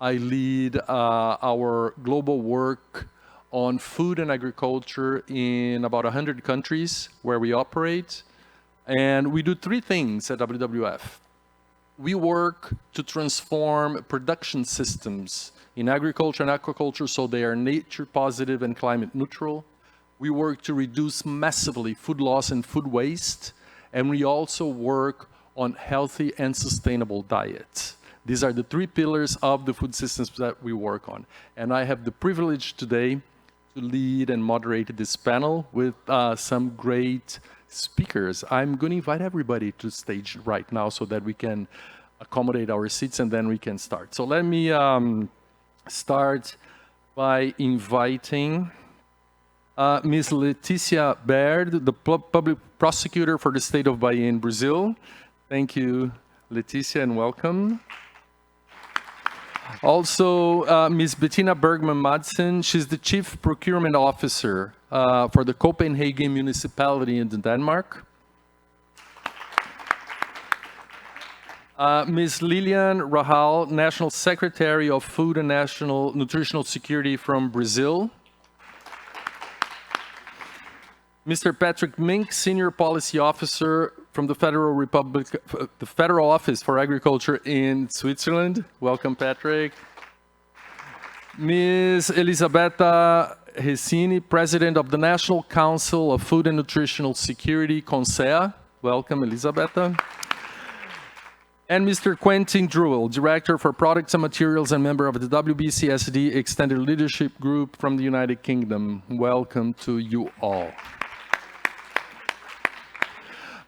I lead our global work on food and agriculture in about 100 countries where we operate. And we do three things at WWF. We work to transform production systems in agriculture and aquaculture so they are nature positive and climate neutral. We work to reduce massively food loss and food waste. And we also work on healthy and sustainable diets. These are the three pillars of the food systems that we work on. And I have the privilege today to lead and moderate this panel with some great speakers. I'm going to invite everybody to the stage right now so that we can accommodate our seats and then we can start. So let me start by inviting Ms. Leticia Baird, the public prosecutor for the state of Bahia in Brazil. Thank you, Leticia, and welcome. Also, Ms. Bettina Bergman Madsen, she's the Chief Procurement Officer for the Copenhagen municipality in Denmark. Ms. Lilian Rahal, National Secretary of Food and National Nutritional Security from Brazil. Mr. Patrick Mink, Senior Policy Officer from the Federal Office for Agriculture in Switzerland. Welcome, Patrick. Ms. Elisabetta Hesini, President of the National Council of Food and Nutritional Security, CONSEA. Welcome, Elisabetta. And Mr. Quentin Druel, Director for Products and Materials and member of the WBCSD Extended Leadership Group from the United Kingdom. Welcome to you all.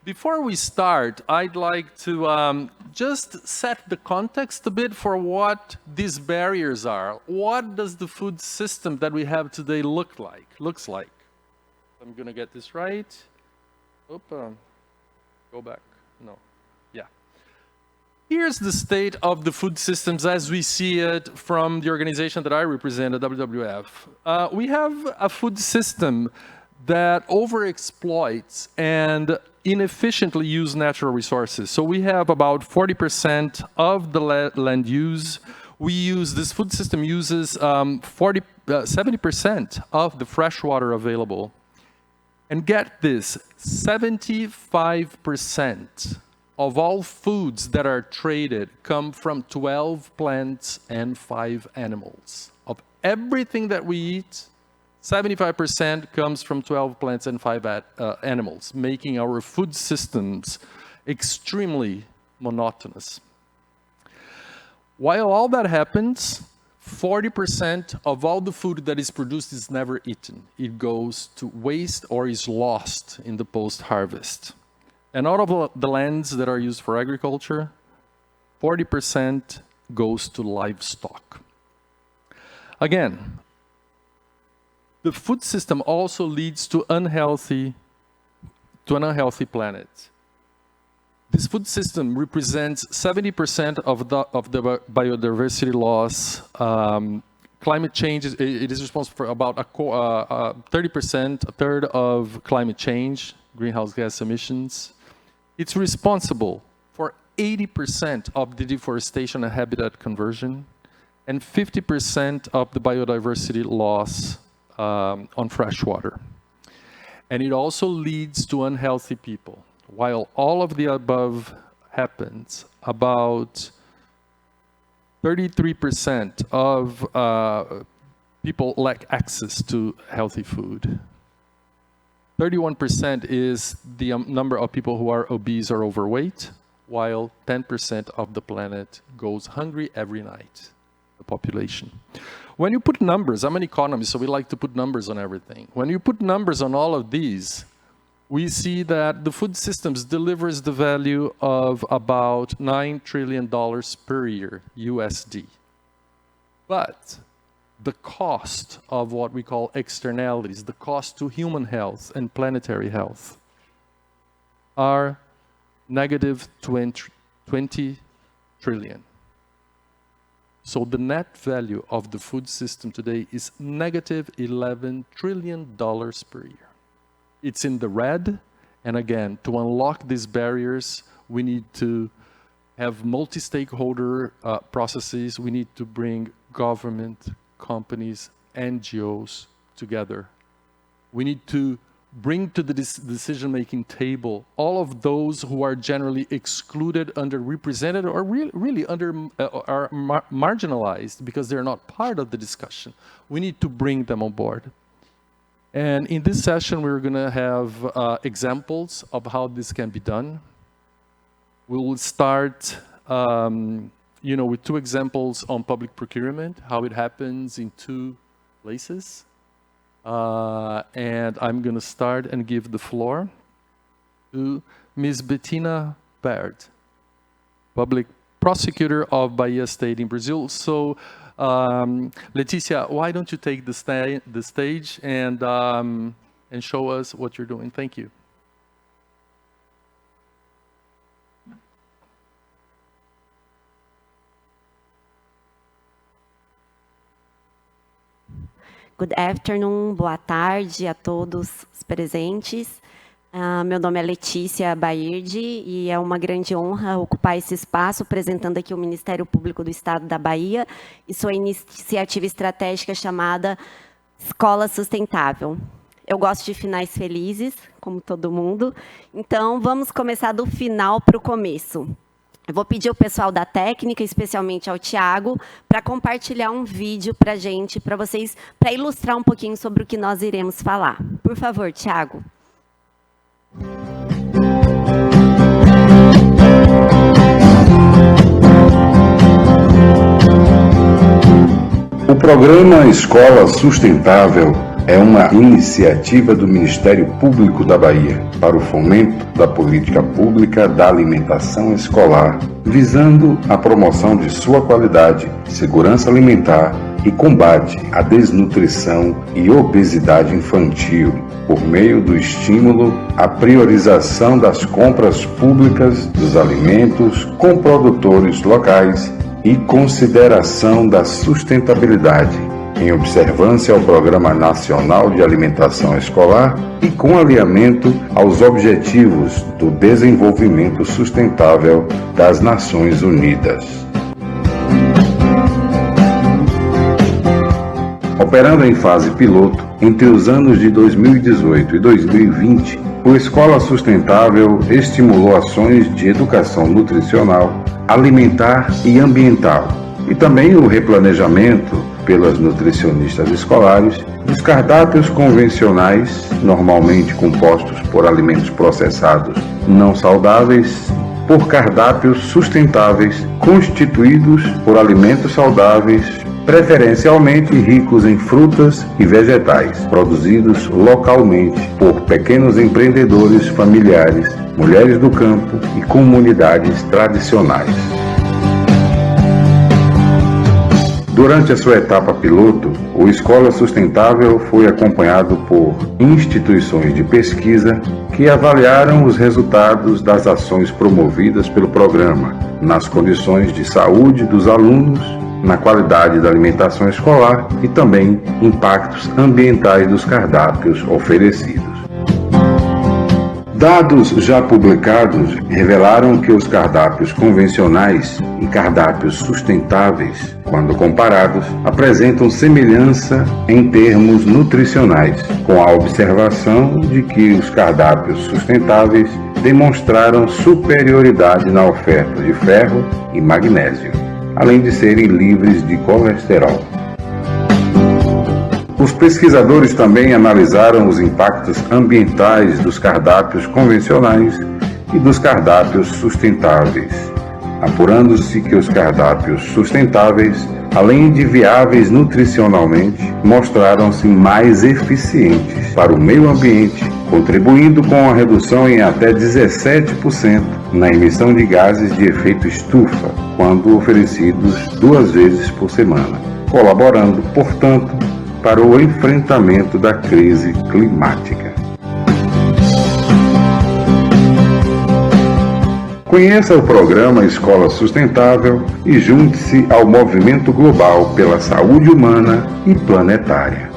Before we start, I'd like to just set the context a bit for what these barriers are. What does the food system that we have today looks like? I'm going to get this right. Go back. No. Yeah. Here's the state of the food systems as we see it from the organization that I represent at WWF. We have a food system that overexploits and inefficiently use natural resources. So we have about 40% of the land use. This food system uses 70% of the fresh water available. And get this, 75% of all foods that are traded come from 12 plants and 5 animals. Of everything that we eat, 75% comes from 12 plants and 5 animals, making our food systems extremely monotonous. While all that happens, 40% of all the food that is produced is never eaten. It goes to waste or is lost in the post-harvest. And out of the lands that are used for agriculture, 40% goes to livestock. Again, the food system also leads to an unhealthy planet. This food system represents 70% of the biodiversity loss. Climate change, it is responsible for about 30%, a third of climate change, greenhouse gas emissions. It's responsible for 80% of the deforestation and habitat conversion, and 50% of the biodiversity loss on fresh water. And it also leads to unhealthy people. While all of the above happens, about 33% of people lack access to healthy food. 31% is the number of people who are obese or overweight, while 10% of the planet goes hungry every night, the population. When you put numbers, I'm an economist, so we like to put numbers on everything. When you put numbers on all of these, we see that the food systems delivers the value of about $9 trillion per year, USD. But the cost of what we call externalities, the cost to human health and planetary health, are negative 20 trillion. So the net value of the food system today is negative $11 trillion per year. It's in the red, and again, to unlock these barriers, we need to have multi-stakeholder processes. We need to bring government, companies, NGOs together. We need to bring to the decision-making table all of those who are generally excluded, underrepresented, or really are marginalized because they're not part of the discussion. We need to bring them on board. And in this session, we're going to have examples of how this can be done. We will start with 2 examples on public procurement, how it happens in 2 places. And I'm going to start and give the floor to Ms. Bettina Baird, public prosecutor of Bahia State in Brazil. So, Leticia, why don't you take the stage and show us what you're doing? Thank you. Good afternoon, boa tarde a todos os presentes. Meu nome é Letícia Baird e é uma grande honra ocupar esse espaço apresentando aqui o Ministério Público do Estado da Bahia e sua iniciativa estratégica chamada Escola Sustentável. Eu gosto de finais felizes, como todo mundo, então vamos começar do final para o começo. Eu vou pedir ao pessoal da técnica, especialmente ao Tiago, para compartilhar um vídeo para a gente, para vocês, para ilustrar um pouquinho sobre o que nós iremos falar. Por favor, Tiago. O programa Escola Sustentável é uma iniciativa do Ministério Público da Bahia para o fomento da política pública da alimentação escolar, visando a promoção de sua qualidade, segurança alimentar e combate à desnutrição e obesidade infantil, por meio do estímulo à priorização das compras públicas dos alimentos com produtores locais e consideração da sustentabilidade, em observância ao Programa Nacional de Alimentação Escolar e com alinhamento aos Objetivos do Desenvolvimento Sustentável das Nações Unidas. Operando em fase piloto, entre os anos de 2018 e 2020, o Escola Sustentável estimulou ações de educação nutricional, alimentar e ambiental, e também o replanejamento pelas nutricionistas escolares dos cardápios convencionais, normalmente compostos por alimentos processados não saudáveis, por cardápios sustentáveis constituídos por alimentos saudáveis, preferencialmente ricos em frutas e vegetais, produzidos localmente por pequenos empreendedores familiares, mulheres do campo e comunidades tradicionais. Durante a sua etapa piloto, o Escola Sustentável foi acompanhado por instituições de pesquisa que avaliaram os resultados das ações promovidas pelo programa, nas condições de saúde dos alunos, na qualidade da alimentação escolar e também impactos ambientais dos cardápios oferecidos. Dados já publicados revelaram que os cardápios convencionais e cardápios sustentáveis, quando comparados, apresentam semelhança em termos nutricionais, com a observação de que os cardápios sustentáveis demonstraram superioridade na oferta de ferro e magnésio, além de serem livres de colesterol. Os pesquisadores também analisaram os impactos ambientais dos cardápios convencionais e dos cardápios sustentáveis, apurando-se que os cardápios sustentáveis, além de viáveis nutricionalmente, mostraram-se mais eficientes para o meio ambiente, contribuindo com a redução em até 17% na emissão de gases de efeito estufa, quando oferecidos 2 vezes por semana, colaborando, portanto, para o enfrentamento da crise climática. Conheça o programa Escola Sustentável e junte-se ao movimento global pela saúde humana e planetária.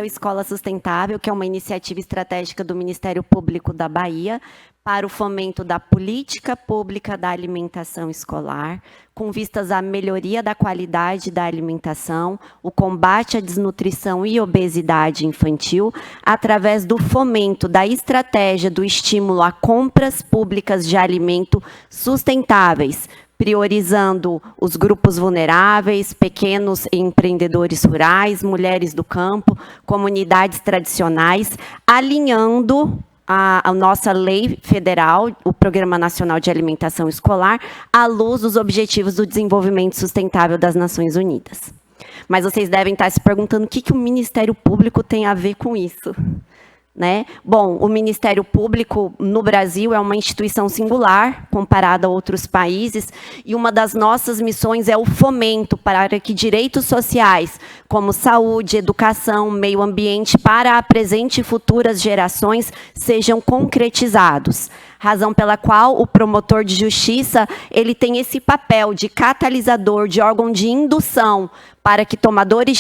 Escola Sustentável, que é uma iniciativa estratégica do Ministério Público da Bahia para o fomento da política pública da alimentação escolar, com vistas à melhoria da qualidade da alimentação, o combate à desnutrição e obesidade infantil, através do fomento da estratégia do estímulo a compras públicas de alimento sustentáveis, priorizando os grupos vulneráveis, pequenos empreendedores rurais, mulheres do campo, comunidades tradicionais, alinhando a nossa lei federal, o Programa Nacional de Alimentação Escolar, à luz dos Objetivos do Desenvolvimento Sustentável das Nações Unidas. Mas vocês devem estar se perguntando o que o Ministério Público tem a ver com isso. Né? Bom, o Ministério Público no Brasil é uma instituição singular, comparada a outros países, e uma das nossas missões é o fomento para que direitos sociais, como saúde, educação, meio ambiente, para a presente e futuras gerações, sejam concretizados. Razão pela qual o promotor de justiça ele tem esse papel de catalisador, de órgão de indução, para que tomadores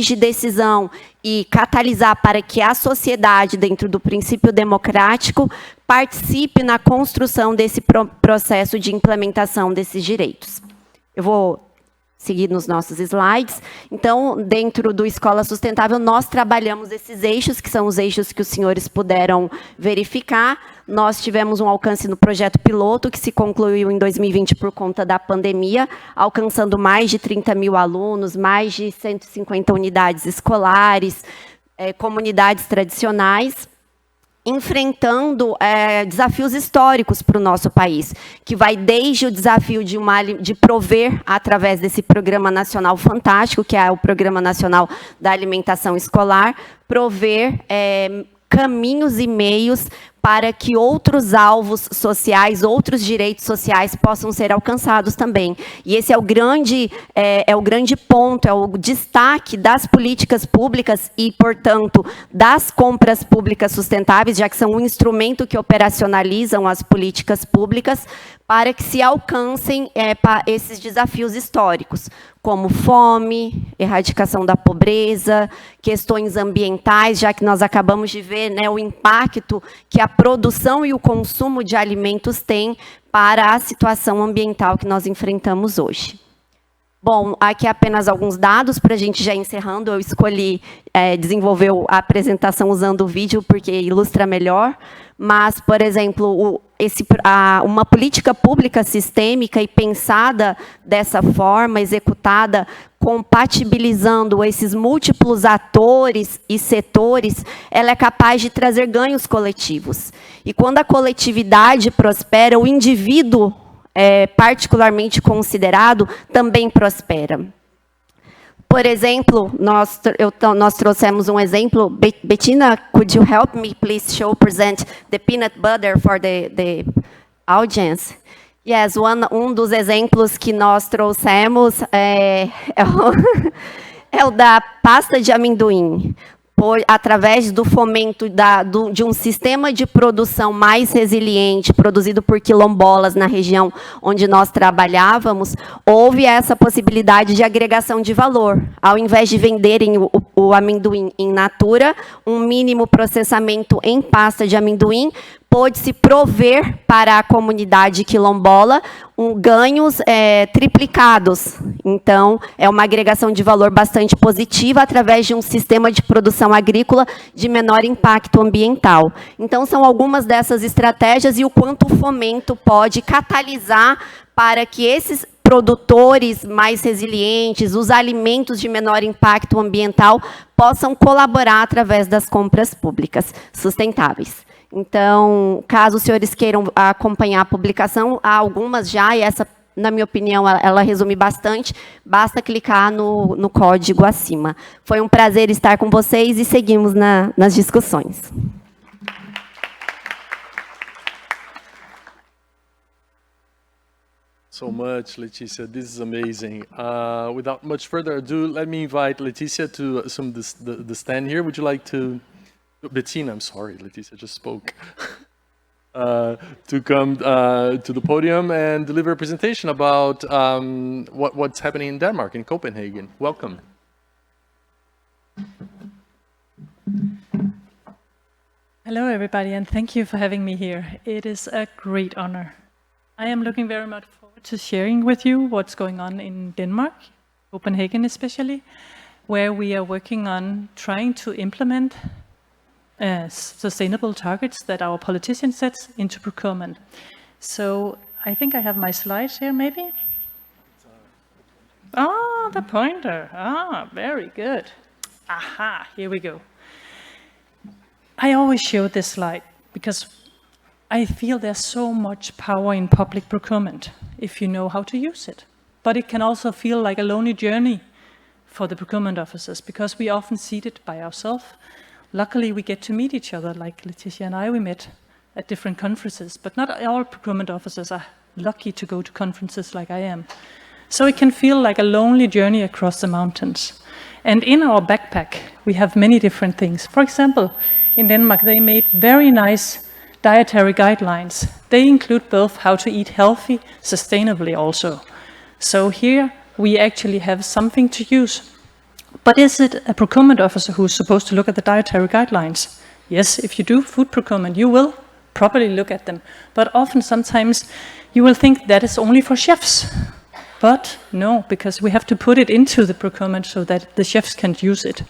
de decisão e catalisar para que a sociedade, dentro do princípio democrático, participe na construção desse processo de implementação desses direitos. Eu vou seguir nos nossos slides. Então, dentro do Escola Sustentável, nós trabalhamos esses eixos, que são os eixos que os senhores puderam verificar. Nós tivemos um alcance no projeto piloto, que se concluiu em 2020 por conta da pandemia, alcançando mais de 30 mil alunos, mais de 150 unidades escolares, comunidades tradicionais, enfrentando desafios históricos para o nosso país, que vai desde o desafio de prover, através desse programa nacional fantástico, que é o Programa Nacional da Alimentação Escolar, prover caminhos e meios para que outros alvos sociais, outros direitos sociais possam ser alcançados também. E esse é o grande ponto, é o destaque das políticas públicas e, portanto, das compras públicas sustentáveis, já que são um instrumento que operacionalizam as políticas públicas para que se alcancem esses desafios históricos, como fome, erradicação da pobreza, questões ambientais, já que nós acabamos de ver, né, o impacto que a produção e o consumo de alimentos têm para a situação ambiental que nós enfrentamos hoje. Bom, aqui apenas alguns dados para a gente já encerrando. Eu escolhi desenvolver a apresentação usando o vídeo porque ilustra melhor. Mas, por exemplo, uma política pública sistêmica e pensada dessa forma, executada, compatibilizando esses múltiplos atores e setores, ela é capaz de trazer ganhos coletivos. E quando a coletividade prospera, o indivíduo, particularmente considerado, também prospera. Por exemplo, nós trouxemos um exemplo. Bettina, could you help me please present the peanut butter for the audience? Yes, um dos exemplos que nós trouxemos é o da pasta de amendoim. Através do fomento de um sistema de produção mais resiliente, produzido por quilombolas na região onde nós trabalhávamos, houve essa possibilidade de agregação de valor. Ao invés de venderem o amendoim in natura, um mínimo processamento em pasta de amendoim, pôde-se prover para a comunidade quilombola ganhos triplicados. Então, é uma agregação de valor bastante positiva através de um sistema de produção agrícola de menor impacto ambiental. Então, são algumas dessas estratégias e o quanto o fomento pode catalisar para que esses produtores mais resilientes, os alimentos de menor impacto ambiental, possam colaborar através das compras públicas sustentáveis. Então, caso os senhores queiram acompanhar a publicação, há algumas já, e essa, na minha opinião, ela resume bastante, basta clicar no código acima. Foi um prazer estar com vocês e seguimos nas discussões. So much, Leticia. This is amazing. Without much further ado, let me invite Leticia to assume the stand here. Would you like to... Bettina, I'm sorry, Leticia just spoke, to come to the podium and deliver a presentation about what's happening in Denmark, in Copenhagen. Welcome. Hello, everybody, and thank you for having me here. It is a great honor. I am looking very much forward to sharing with you what's going on in Denmark, Copenhagen especially, where we are working on trying to implement sustainable targets that our politician sets into procurement. So I think I have my slides here, maybe? Ah, the pointer. Ah, very good. Aha, here we go. I always show this slide because I feel there's so much power in public procurement if you know how to use it. But it can also feel like a lonely journey for the procurement officers because we often see it by ourselves. Luckily, we get to meet each other, like Letitia and I, we met at different conferences, but not all procurement officers are lucky to go to conferences like I am. So it can feel like a lonely journey across the mountains. And in our backpack, we have many different things. For example, in Denmark, they made very nice dietary guidelines. They include both how to eat healthy, sustainably also. So here we actually have something to use. But is it a procurement officer who's supposed to look at the dietary guidelines? Yes, if you do food procurement, you will properly look at them. But often, sometimes, you will think that is only for chefs. But no, because we have to put it into the procurement so that the chefs can use it.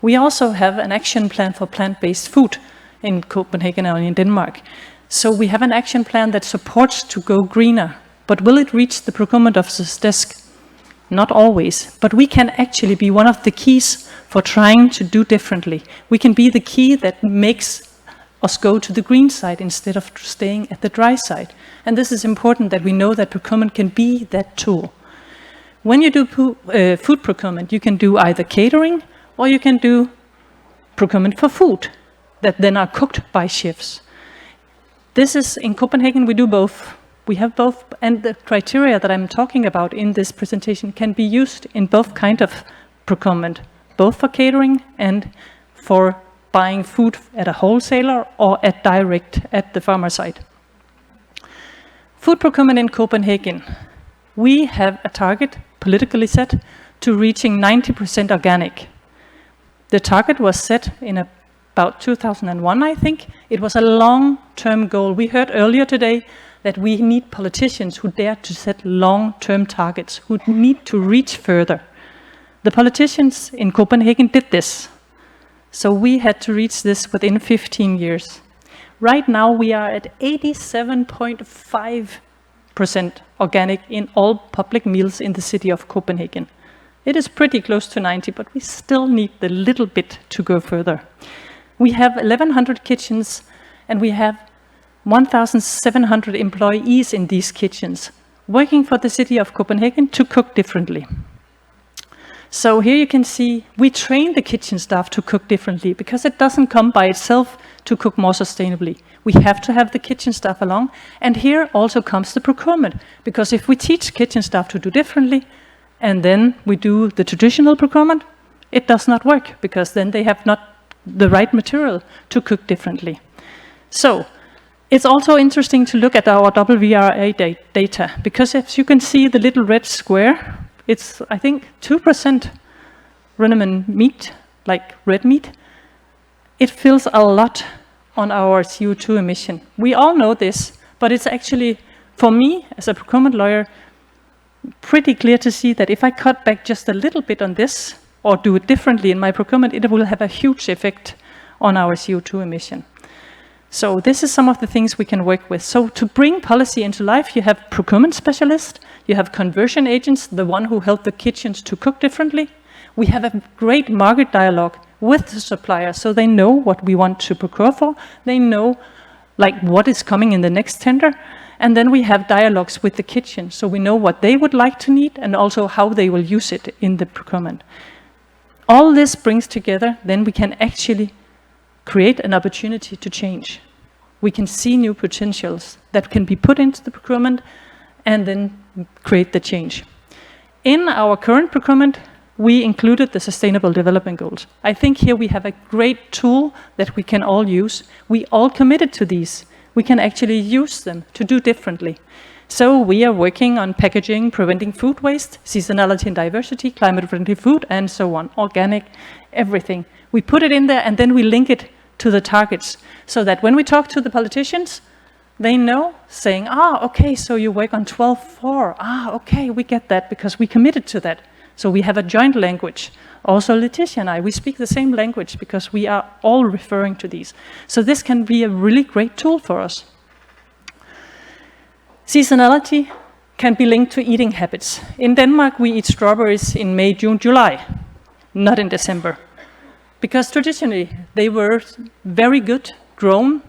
We also have an action plan for plant-based food in Copenhagen and in Denmark. So we have an action plan that supports to go greener. But will it reach the procurement officer's desk? Not always, but we can actually be one of the keys for trying to do differently. We can be the key that makes us go to the green side instead of staying at the dry side. And this is important that we know that procurement can be that tool. When you do food procurement, you can do either catering or you can do procurement for food that then are cooked by chefs. This is, in Copenhagen, we do both. We have both, and the criteria that I'm talking about in this presentation can be used in both kind of procurement, both for catering and for buying food at a wholesaler or at direct at the farmer side. Food procurement in Copenhagen. We have a target politically set to reaching 90% organic. The target was set in about 2001, I think. It was a long-term goal. We heard earlier today that we need politicians who dare to set long-term targets, who need to reach further. The politicians in Copenhagen did this. So we had to reach this within 15 years. Right now we are at 87.5% organic in all public meals in the city of Copenhagen. It is pretty close to 90, but we still need a little bit to go further. We have 1,100 kitchens and we have 1,700 employees in these kitchens, working for the city of Copenhagen to cook differently. So here you can see we train the kitchen staff to cook differently because it doesn't come by itself to cook more sustainably. We have to have the kitchen staff along, and here also comes the procurement, because if we teach kitchen staff to do differently and then we do the traditional procurement, it does not work because then they have not the right material to cook differently. So it's also interesting to look at our WVRA data, because as you can see the little red square, it's, I think, 2% ruminant meat, like red meat. It fills a lot on our CO2 emission. We all know this, but it's actually, for me, as a procurement lawyer, pretty clear to see that if I cut back just a little bit on this, or do it differently in my procurement, it will have a huge effect on our CO2 emission. So this is some of the things we can work with. So to bring policy into life, you have procurement specialists, you have conversion agents, the one who help the kitchens to cook differently. We have a great market dialogue with the supplier, so they know what we want to procure for. They know like what is coming in the next tender. And then we have dialogues with the kitchen, so we know what they would like to need and also how they will use it in the procurement. All this brings together, then we can actually create an opportunity to change. We can see new potentials that can be put into the procurement and then create the change. In our current procurement, we included the Sustainable Development Goals. I think here we have a great tool that we can all use. We all committed to these. We can actually use them to do differently. So we are working on packaging, preventing food waste, seasonality and diversity, climate-friendly food, and so on, organic, everything. We put it in there and then we link it to the targets, so that when we talk to the politicians, they know, saying, okay, so you work on 12.4. Okay, we get that because we committed to that. So we have a joint language. Also, Letitia and I, we speak the same language because we are all referring to these. So this can be a really great tool for us. Seasonality can be linked to eating habits. In Denmark, we eat strawberries in May, June, July, not in December. Because traditionally, they were very good grown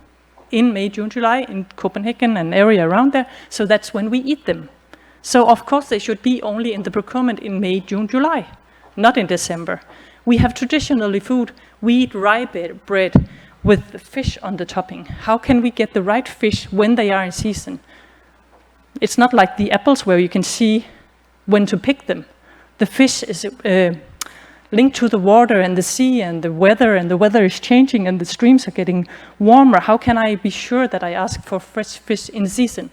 in May, June, July, in Copenhagen and area around there, so that's when we eat them. So of course they should be only in the procurement in May, June, July, not in December. We have traditionally food, we eat rye bread with fish on the topping. How can we get the right fish when they are in season? It's not like the apples where you can see when to pick them. The fish is linked to the water and the sea and the weather is changing and the streams are getting warmer. How can I be sure that I ask for fresh fish in season?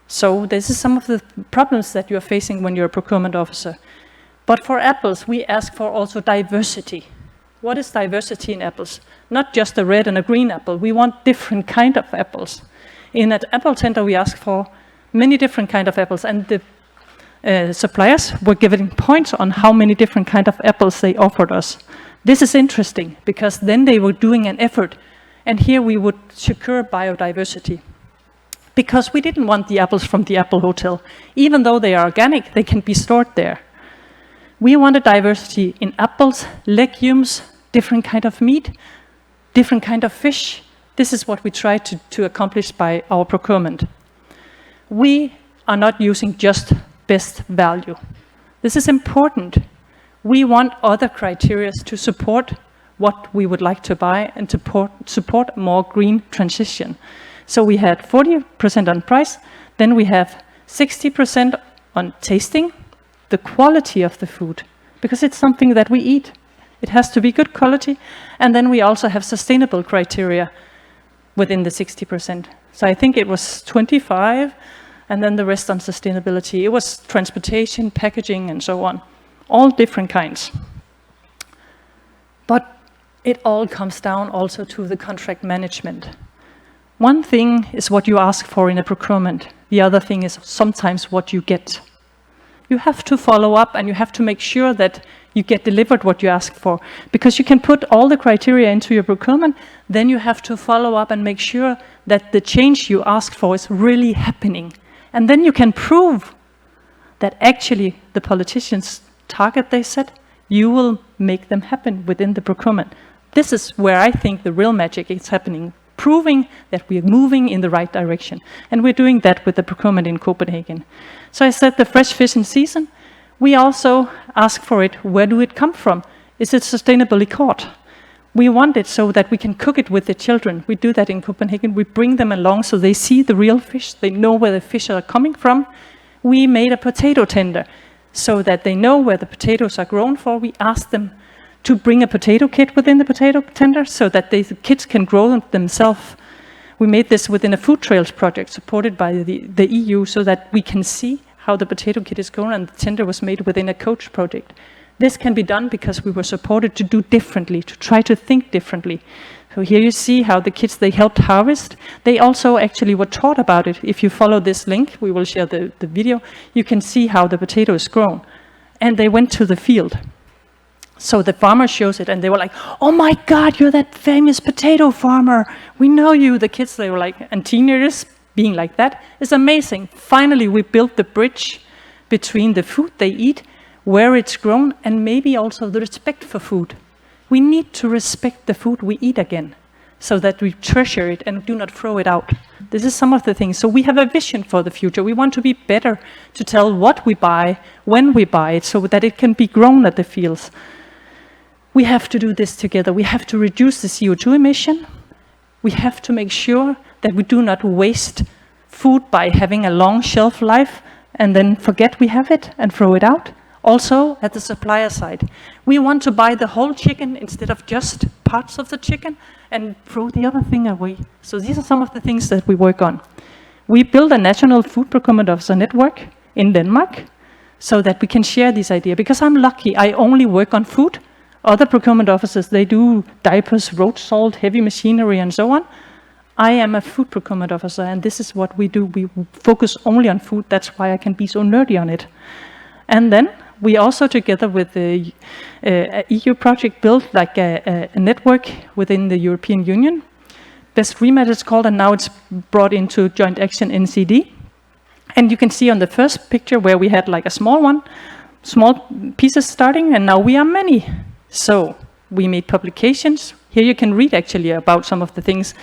So this is some of the problems that you're facing when you're a procurement officer. But for apples, we ask for also diversity. What is diversity in apples? Not just a red and a green apple. We want different kind of apples. In an apple tender, we ask for many different kind of apples, and the suppliers were given points on how many different kind of apples they offered us. This is interesting because then they were doing an effort, and here we would secure biodiversity. Because we didn't want the apples from the Apple Hotel. Even though they are organic, they can be stored there. We wanted diversity in apples, legumes, different kind of meat, different kind of fish. This is what we try to accomplish by our procurement. We are not using just best value. This is important. We want other criteria to support what we would like to buy and to support a more green transition. So we had 40% on price, then we have 60% on tasting, the quality of the food, because it's something that we eat. It has to be good quality, and then we also have sustainable criteria within the 60%. So I think it was 25, and then the rest on sustainability. It was transportation, packaging, and so on, all different kinds. But it all comes down also to the contract management. One thing is what you ask for in a procurement. The other thing is sometimes what you get. You have to follow up and you have to make sure that you get delivered what you ask for. Because you can put all the criteria into your procurement, then you have to follow up and make sure that the change you asked for is really happening. And then you can prove that actually the politicians' target they set, you will make them happen within the procurement. This is where I think the real magic is happening, proving that we are moving in the right direction. And we're doing that with the procurement in Copenhagen. So I said the fresh fish in season. We also ask for it, where do it come from? Is it sustainably caught? We want it so that we can cook it with the children. We do that in Copenhagen. We bring them along so they see the real fish. They know where the fish are coming from. We made a potato tender so that they know where the potatoes are grown for. We asked them to bring a potato kit within the potato tender so that the kids can grow them themselves. We made this within a food trails project supported by the EU so that we can see how the potato kit is grown, and the tender was made within a coach project. This can be done because we were supported to do differently, to try to think differently. So here you see how the kids they helped harvest. They also actually were taught about it. If you follow this link, we will share the video, you can see how the potato is grown. And they went to the field. So the farmer shows it and they were like, oh my God, you're that famous potato farmer. We know you. The kids, they were like, and teenagers being like that is amazing. Finally, we built the bridge between the food they eat, where it's grown, and maybe also the respect for food. We need to respect the food we eat again so that we treasure it and do not throw it out. This is some of the things. So we have a vision for the future. We want to be better to tell what we buy, when we buy it, so that it can be grown at the fields. We have to do this together. We have to reduce the CO2 emission. We have to make sure that we do not waste food by having a long shelf life and then forget we have it and throw it out. Also, at the supplier side, we want to buy the whole chicken instead of just parts of the chicken and throw the other thing away. So these are some of the things that we work on. We build a national food procurement officer network in Denmark so that we can share this idea. Because I'm lucky, I only work on food. Other procurement officers, they do diapers, road salt, heavy machinery, and so on. I am a food procurement officer, and this is what we do. We focus only on food. That's why I can be so nerdy on it. And then we also, together with the EU project, built like a network within the European Union. Best Remat it's called, and now it's brought into Joint Action NCD. And you can see on the first picture where we had like a small one, small pieces starting, and now we are many. So we made publications. Here you can read actually about some of the things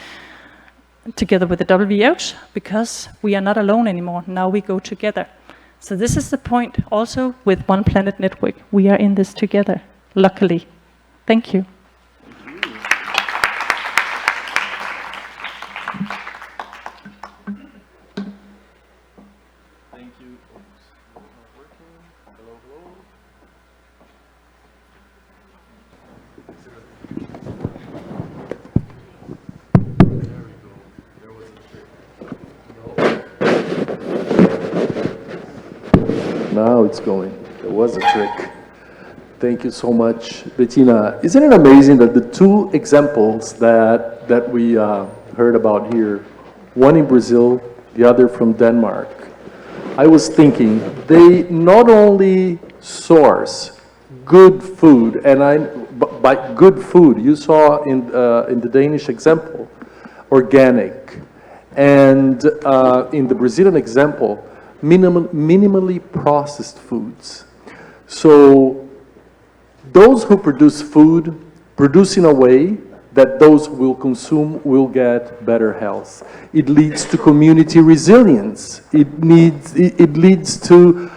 together with the WHOs, because we are not alone anymore. Now we go together. So this is the point also with One Planet Network. We are in this together, luckily. Thank you. Thank you. Hello, hello. Now it's going. There was a trick. Thank you so much, Bettina. Isn't it amazing that the two examples that we heard about here, one in Brazil, the other from Denmark, I was thinking they not only source good food, and by good food, you saw in the Danish example, organic, and in the Brazilian example, minimally processed foods. So those who produce food, produce in a way that those who will consume will get better health. It leads to community resilience. It leads to,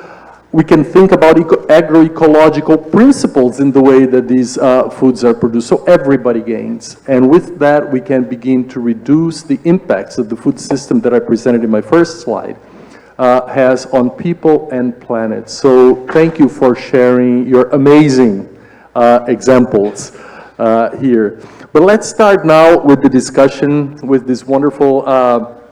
we can think about agroecological principles in the way that these foods are produced. So everybody gains. And with that, we can begin to reduce the impacts of the food system that I presented in my first slide. Has on people and planet. So thank you for sharing your amazing examples here. But let's start now with the discussion with this wonderful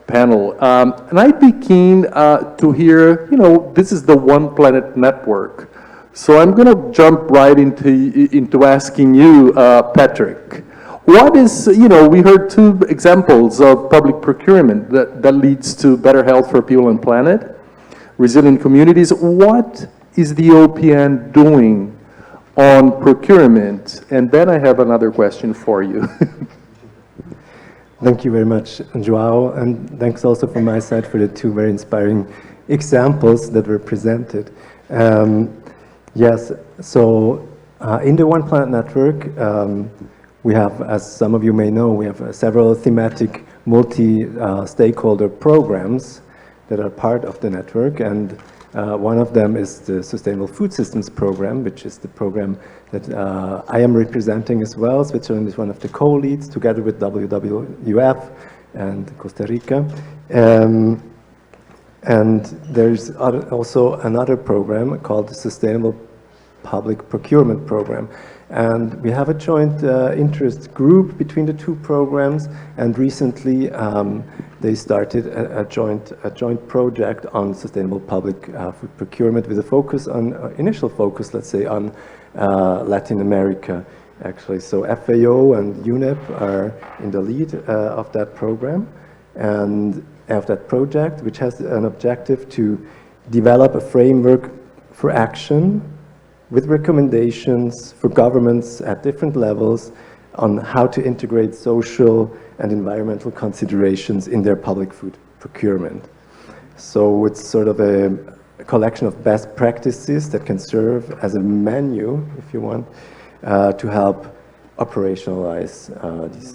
panel. And I'd be keen to hear, this is the One Planet Network. So I'm going to jump right into asking you, Patrick. What is, we heard two examples of public procurement that leads to better health for people and planet, resilient communities. What is the OPN doing on procurement? And then I have another question for you. Thank you very much, Joao, and thanks also from my side for the two very inspiring examples that were presented. Yes, so in the One Planet Network, we have, as some of you may know, we have several thematic multi-stakeholder programs that are part of the network, and one of them is the Sustainable Food Systems Program, which is the program that I am representing as well. Switzerland is one of the co-leads together with WWF and Costa Rica. And there's also another program called the Sustainable Public Procurement Program. And we have a joint interest group between the two programs, and recently they started a joint project on sustainable public food procurement with a focus on, initial focus, let's say, on Latin America, actually. So FAO and UNEP are in the lead of that program and of that project, which has an objective to develop a framework for action with recommendations for governments at different levels on how to integrate social and environmental considerations in their public food procurement. So it's sort of a collection of best practices that can serve as a menu, if you want, to help operationalize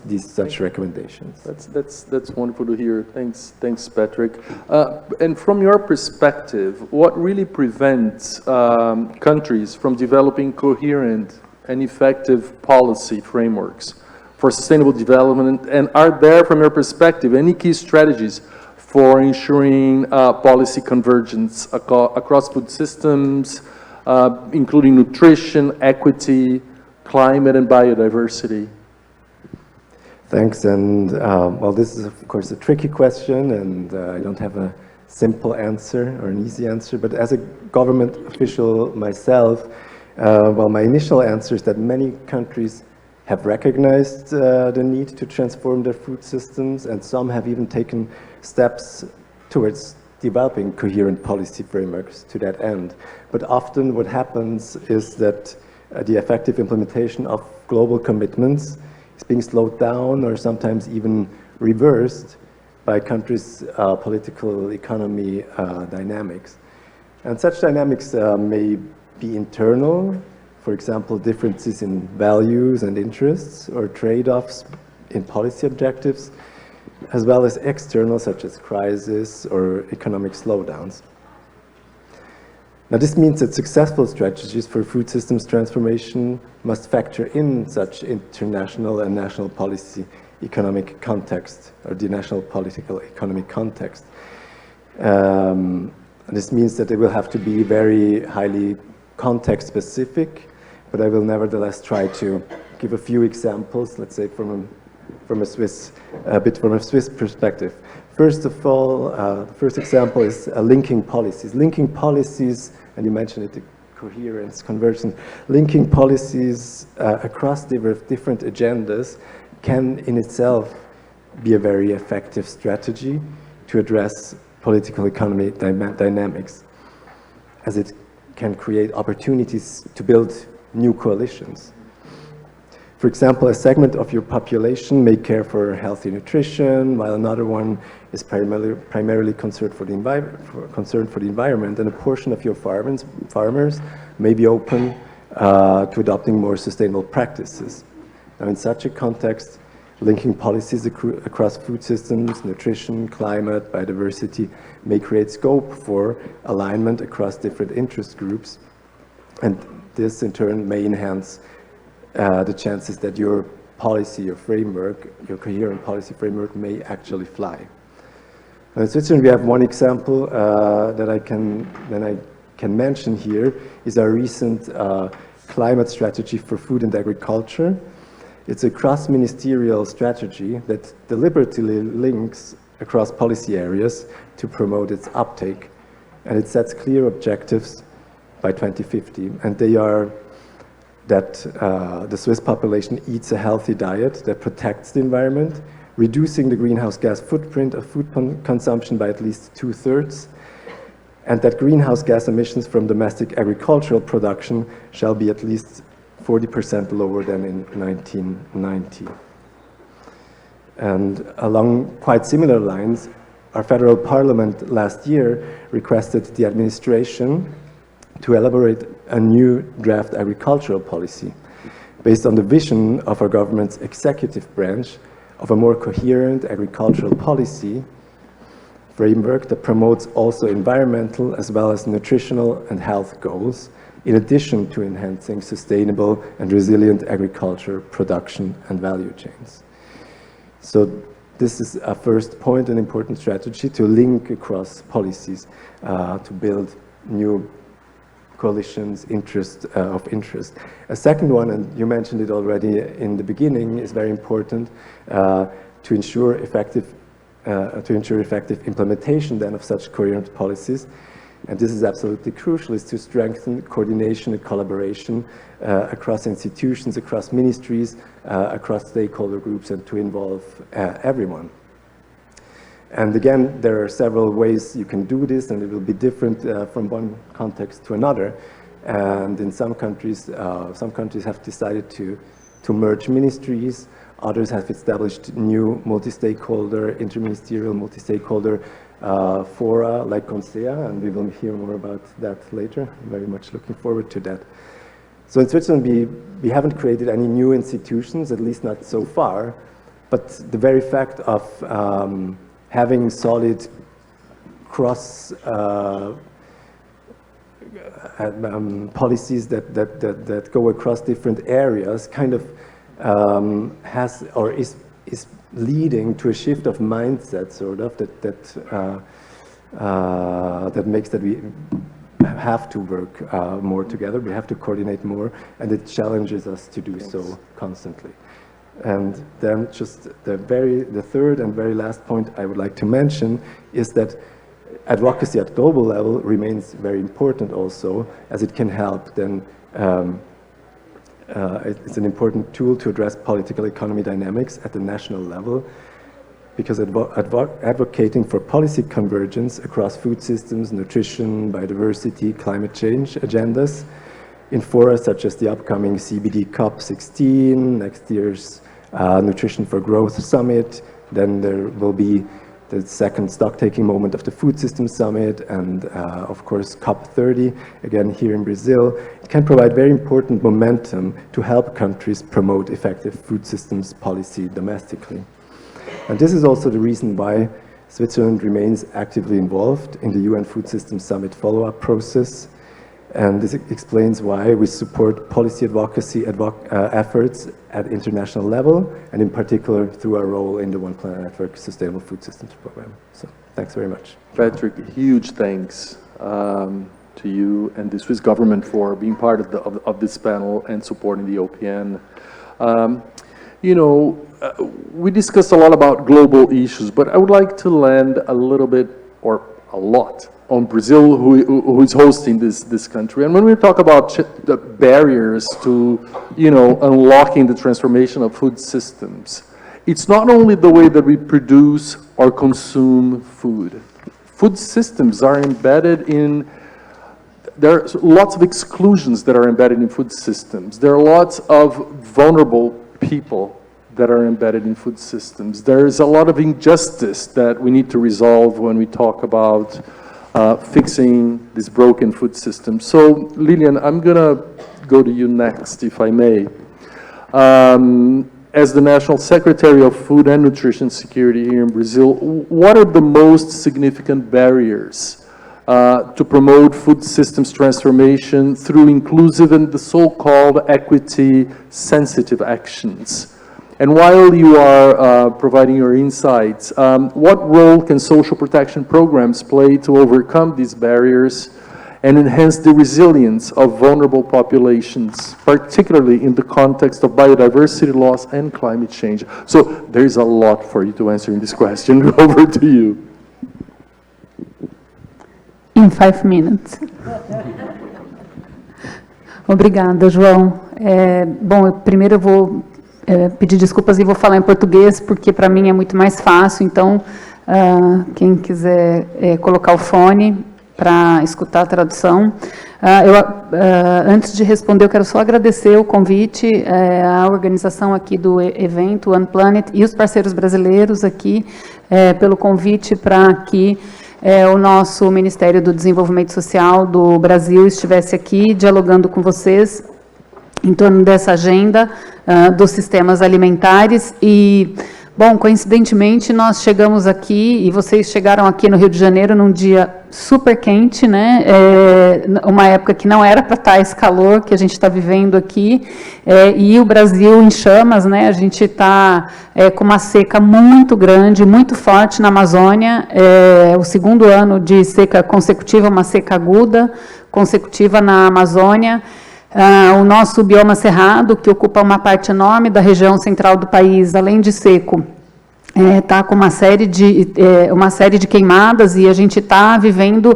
these such recommendations. That's wonderful to hear. Thanks, Patrick. And from your perspective, what really prevents countries from developing coherent and effective policy frameworks for sustainable development? And are there, from your perspective, any key strategies for ensuring policy convergence across food systems, including nutrition, equity, climate, and biodiversity? Thanks, and well, this is of course a tricky question, and I don't have a simple answer or an easy answer, but as a government official myself, Well, my initial answer is that many countries have recognized the need to transform their food systems, and some have even taken steps towards developing coherent policy frameworks to that end. But often what happens is that the effective implementation of global commitments is being slowed down or sometimes even reversed by countries' political economy dynamics. And such dynamics may be internal, for example, differences in values and interests or trade-offs in policy objectives, as well as external, such as crisis or economic slowdowns. Now, this means that successful strategies for food systems transformation must factor in such international and national policy economic context, or the national political economic context. This means that they will have to be very highly context specific, but I will nevertheless try to give a few examples, let's say from a Swiss perspective. First of all, the first example is linking policies. Linking policies, and you mentioned it, the coherence, convergence, linking policies across different agendas can in itself be a very effective strategy to address political economy dynamics, as it can create opportunities to build new coalitions. For example, a segment of your population may care for healthy nutrition, while another one is primarily concerned for the environment, and a portion of your farmers may be open to adopting more sustainable practices. Now, in such a context, linking policies across food systems, nutrition, climate, biodiversity may create scope for alignment across different interest groups, and this in turn may enhance the chances that your policy, your framework, your coherent policy framework may actually fly. In Switzerland, we have one example that I can mention here is our recent climate strategy for food and agriculture. It's a cross-ministerial strategy that deliberately links across policy areas to promote its uptake, and it sets clear objectives by 2050, and they are that the Swiss population eats a healthy diet that protects the environment, reducing the greenhouse gas footprint of food consumption by at least 2/3, and that greenhouse gas emissions from domestic agricultural production shall be at least 40% lower than in 1990. And along quite similar lines, our federal parliament last year requested the administration to elaborate a new draft agricultural policy based on the vision of our government's executive branch of a more coherent agricultural policy framework that promotes also environmental as well as nutritional and health goals, in addition to enhancing sustainable and resilient agriculture production and value chains. So this is a first point, an important strategy to link across policies to build new coalitions of interest. A second one, and you mentioned it already in the beginning, is very important to ensure effective implementation then of such coherent policies. And this is absolutely crucial, is to strengthen coordination and collaboration across institutions, across ministries, across stakeholder groups, and to involve everyone. And again, there are several ways you can do this, and it will be different from one context to another. And in some countries have decided to merge ministries. Others have established new multi-stakeholder, interministerial multi-stakeholder fora like CONSEA, and we will hear more about that later. I'm very much looking forward to that. So in Switzerland, we haven't created any new institutions, at least not so far, but the very fact of having solid cross policies that go across different areas kind of has or is leading to a shift of mindset, sort of, that makes that we have to work more together, we have to coordinate more, and it challenges us to do so constantly. And then just the third and very last point I would like to mention is that advocacy at global level remains very important also, as it can help then it's an important tool to address political economy dynamics at the national level, because advocating for policy convergence across food systems, nutrition, biodiversity, climate change agendas in fora such as the upcoming CBD COP16, next year's Nutrition for Growth Summit, then there will be the second stock-taking moment of the Food Systems Summit, and of course COP30, again here in Brazil. It can provide very important momentum to help countries promote effective food systems policy domestically. And this is also the reason why Switzerland remains actively involved in the UN Food Systems Summit follow-up process. And this explains why we support policy advocacy efforts at international level, and in particular through our role in the One Planet Network Sustainable Food Systems Program. So thanks very much. Patrick, huge thanks to you and the Swiss government for being part of this panel and supporting the OPN. You know, we discussed a lot about global issues, but I would like to land a little bit, or a lot, on Brazil, who is hosting this country. And when we talk about the barriers to, you know, unlocking the transformation of food systems, it's not only the way that we produce or consume food. Food systems are embedded in, there are lots of exclusions that are embedded in food systems. There are lots of vulnerable people that are embedded in food systems. There is a lot of injustice that we need to resolve when we talk about fixing this broken food system. So, Lilian, I'm gonna go to you next, if I may. As the National Secretary of Food and Nutrition Security here in Brazil, what are the most significant barriers to promote food systems transformation through inclusive and the so-called equity-sensitive actions? And while you are providing your insights, what role can social protection programs play to overcome these barriers and enhance the resilience of vulnerable populations, particularly in the context of biodiversity loss and climate change? So there's a lot for you to answer in this question. Over to you. In 5 minutes. Obrigada, João. Bom, primeiro eu vou pedir desculpas e vou falar em português, porque para mim é muito mais fácil. Então, quem quiser colocar o fone para escutar a tradução. Antes de responder, eu quero só agradecer o convite, à organização aqui do evento One Planet e os parceiros brasileiros aqui pelo convite para que o nosso Ministério do Desenvolvimento Social do Brasil estivesse aqui dialogando com vocês em torno dessa agenda dos sistemas alimentares. E, bom, coincidentemente, nós chegamos aqui, e vocês chegaram aqui no Rio de Janeiro num dia super quente, né? Uma época que não era para estar esse calor que a gente está vivendo aqui, e o Brasil em chamas, né? A gente está com uma seca muito grande, muito forte na Amazônia, o segundo ano de seca consecutiva, uma seca aguda consecutiva na Amazônia. O nosso bioma cerrado, que ocupa uma parte enorme da região central do país, além de seco, está com uma série de queimadas, e a gente está vivendo,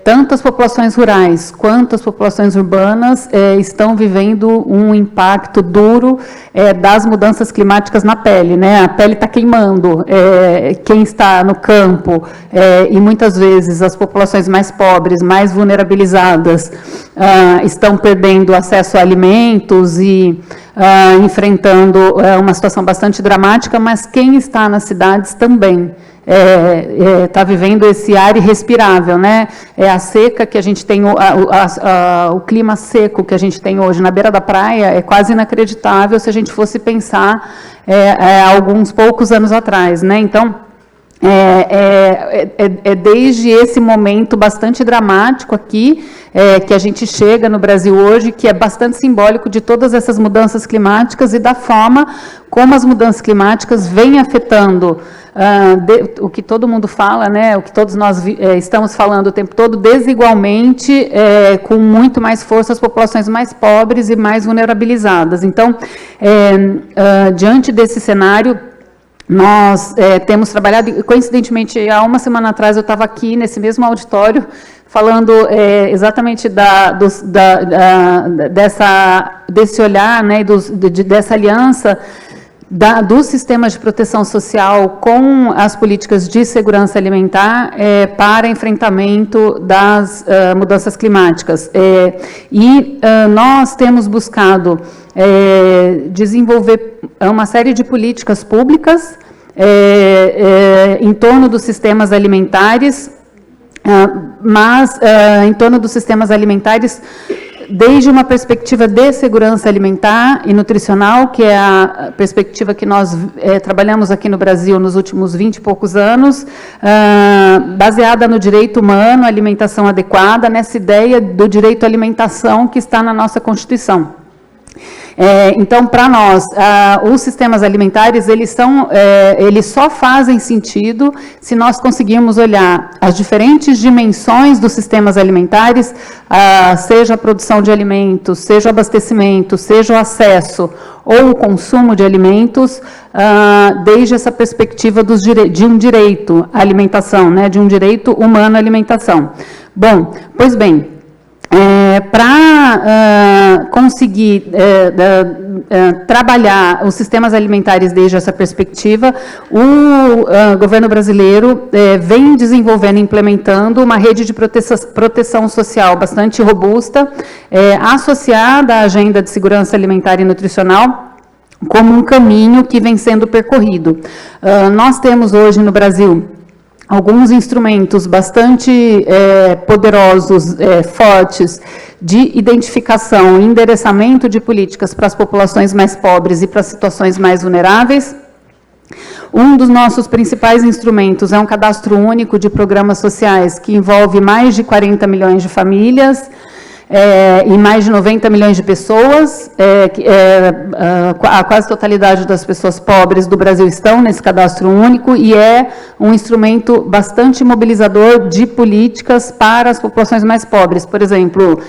tanto as populações rurais quanto as populações urbanas estão vivendo um impacto duro das mudanças climáticas na pele, né? A pele está queimando, quem está no campo, e muitas vezes as populações mais pobres, mais vulnerabilizadas, estão perdendo acesso a alimentos e enfrentando uma situação bastante dramática, mas quem está nas cidades também está vivendo esse ar irrespirável, né? A seca que a gente tem, o clima seco que a gente tem hoje na beira da praia é quase inacreditável se a gente fosse pensar alguns poucos anos atrás, né? Então, desde esse momento bastante dramático aqui, que a gente chega no Brasil hoje, que é bastante simbólico de todas essas mudanças climáticas e da forma como as mudanças climáticas vêm afetando o que todo mundo fala, né, o que todos nós estamos falando o tempo todo, desigualmente, com muito mais força as populações mais pobres e mais vulnerabilizadas. Então, diante desse cenário, nós temos trabalhado, coincidentemente, há uma semana atrás eu estava aqui nesse mesmo auditório, falando exatamente desse olhar, né, dessa aliança dos sistemas de proteção social com as políticas de segurança alimentar para enfrentamento das mudanças climáticas. Nós temos buscado desenvolver uma série de políticas públicas em torno dos sistemas alimentares, mas em torno dos sistemas alimentares desde uma perspectiva de segurança alimentar e nutricional, que é a perspectiva que nós trabalhamos aqui no Brasil nos últimos 20 e poucos anos, baseada no direito humano, alimentação adequada, nessa ideia do direito à alimentação que está na nossa Constituição. Então, para nós, os sistemas alimentares, eles só fazem sentido se nós conseguirmos olhar as diferentes dimensões dos sistemas alimentares, seja a produção de alimentos, seja o abastecimento, seja o acesso ou o consumo de alimentos, desde essa perspectiva de um direito à alimentação, né, de um direito humano à alimentação. Bom, pois bem, para conseguir trabalhar os sistemas alimentares desde essa perspectiva, o governo brasileiro vem desenvolvendo e implementando uma rede de proteção social bastante robusta, associada à agenda de segurança alimentar e nutricional, como um caminho que vem sendo percorrido. Nós temos hoje no Brasil alguns instrumentos bastante poderosos, fortes, de identificação e endereçamento de políticas para as populações mais pobres e para as situações mais vulneráveis. Um dos nossos principais instrumentos é um cadastro único de programas sociais que envolve mais de 40 milhões de famílias, e mais de 90 milhões de pessoas, a quase totalidade das pessoas pobres do Brasil estão nesse cadastro único, e é um instrumento bastante mobilizador de políticas para as populações mais pobres. Por exemplo,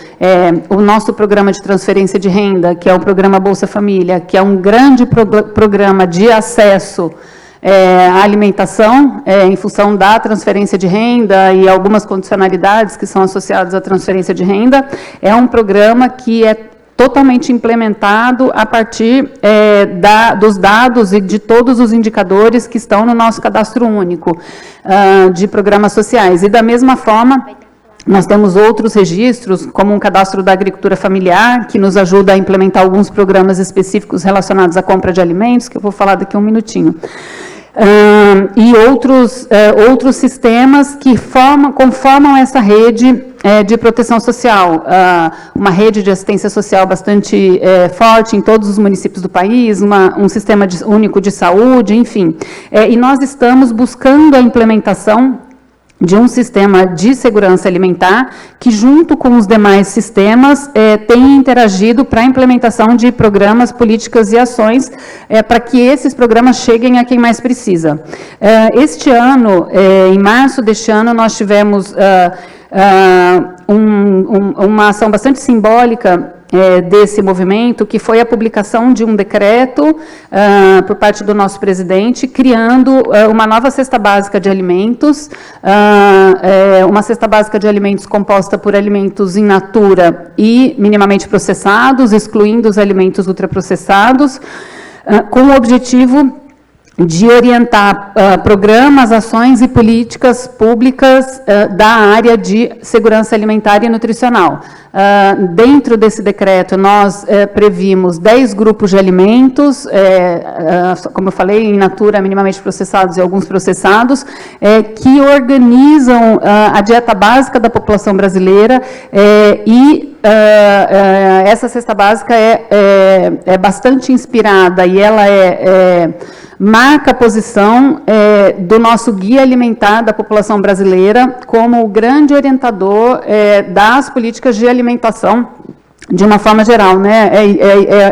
o nosso programa de transferência de renda, que é o programa Bolsa Família, que é um grande programa de acesso a alimentação, em função da transferência de renda e algumas condicionalidades que são associadas à transferência de renda, é um programa que é totalmente implementado a partir dos dados e de todos os indicadores que estão no nosso cadastro único de programas sociais. E, da mesma forma, nós temos outros registros, como um cadastro da agricultura familiar, que nos ajuda a implementar alguns programas específicos relacionados à compra de alimentos, que eu vou falar daqui a um minutinho. E outros sistemas que conformam essa rede de proteção social, uma rede de assistência social bastante forte em todos os municípios do país, um sistema único de saúde, enfim. E nós estamos buscando a implementação de um sistema de segurança alimentar que, junto com os demais sistemas, tem interagido para a implementação de programas, políticas e ações para que esses programas cheguem a quem mais precisa. Este ano, em março deste ano, nós tivemos uma ação bastante simbólica desse movimento, que foi a publicação de um decreto por parte do nosso presidente, criando uma nova cesta básica de alimentos, uma cesta básica de alimentos composta por alimentos in natura e minimamente processados, excluindo os alimentos ultraprocessados, com o objetivo de orientar programas, ações e políticas públicas da área de segurança alimentar e nutricional. Dentro desse decreto, nós previmos 10 grupos de alimentos, como eu falei, in natura, minimamente processados e alguns processados, que organizam a dieta básica da população brasileira, e essa cesta básica é bastante inspirada, e ela marca a posição do nosso guia alimentar da população brasileira como o grande orientador das políticas de alimentação de uma forma geral, né?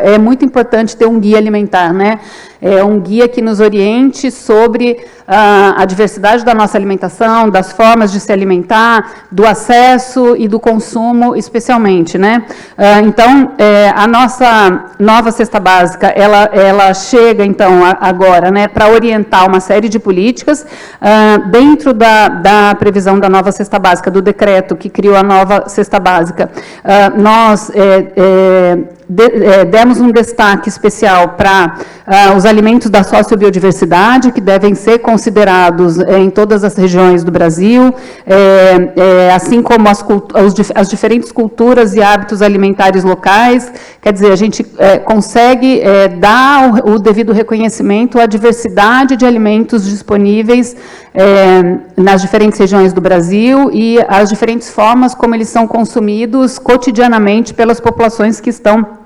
É muito importante ter um guia alimentar, né? um guia que nos oriente sobre a diversidade da nossa alimentação, das formas de se alimentar, do acesso e do consumo, especialmente, né? Então, a nossa nova cesta básica, ela chega, então, agora, né, para orientar uma série de políticas dentro da previsão da nova cesta básica, do decreto que criou a nova cesta básica. Nós demos um destaque especial para os alimentos da sociobiodiversidade, que devem ser considerados em todas as regiões do Brasil, assim como as diferentes culturas e hábitos alimentares locais. Quer dizer, a gente consegue dar o devido reconhecimento à diversidade de alimentos disponíveis nas diferentes regiões do Brasil e as diferentes formas como eles são consumidos cotidianamente pelas populações que estão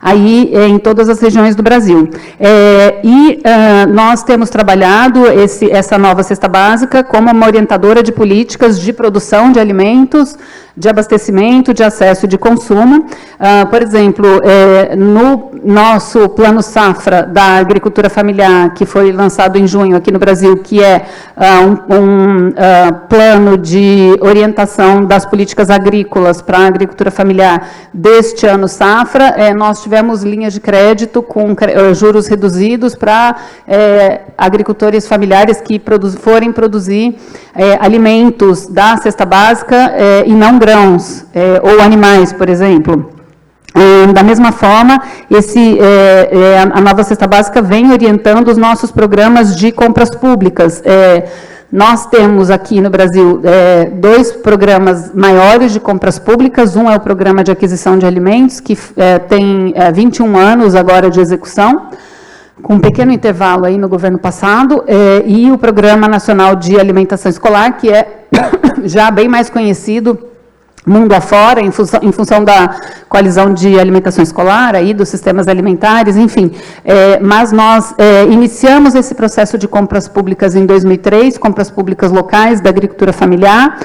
aí em todas as regiões do Brasil. Nós temos trabalhado essa nova cesta básica como uma orientadora de políticas de produção de alimentos, de abastecimento, de acesso e de consumo. Por exemplo, no nosso plano safra da agricultura familiar, que foi lançado em junho aqui no Brasil, que é um plano de orientação das políticas agrícolas para a agricultura familiar deste ano safra, nós tivemos linhas de crédito com juros reduzidos para agricultores familiares que forem produzir alimentos da cesta básica e não grãos ou animais, por exemplo. Da mesma forma, a nova cesta básica vem orientando os nossos programas de compras públicas. Nós temos aqui no Brasil 2 programas maiores de compras públicas. Um é o programa de aquisição de alimentos, que tem 21 anos agora de execução, com um pequeno intervalo aí no governo passado, e o Programa Nacional de Alimentação Escolar, que é já bem mais conhecido mundo afora, em função da coalizão de alimentação escolar, aí, dos sistemas alimentares, enfim. Mas nós iniciamos esse processo de compras públicas em 2003, compras públicas locais da agricultura familiar.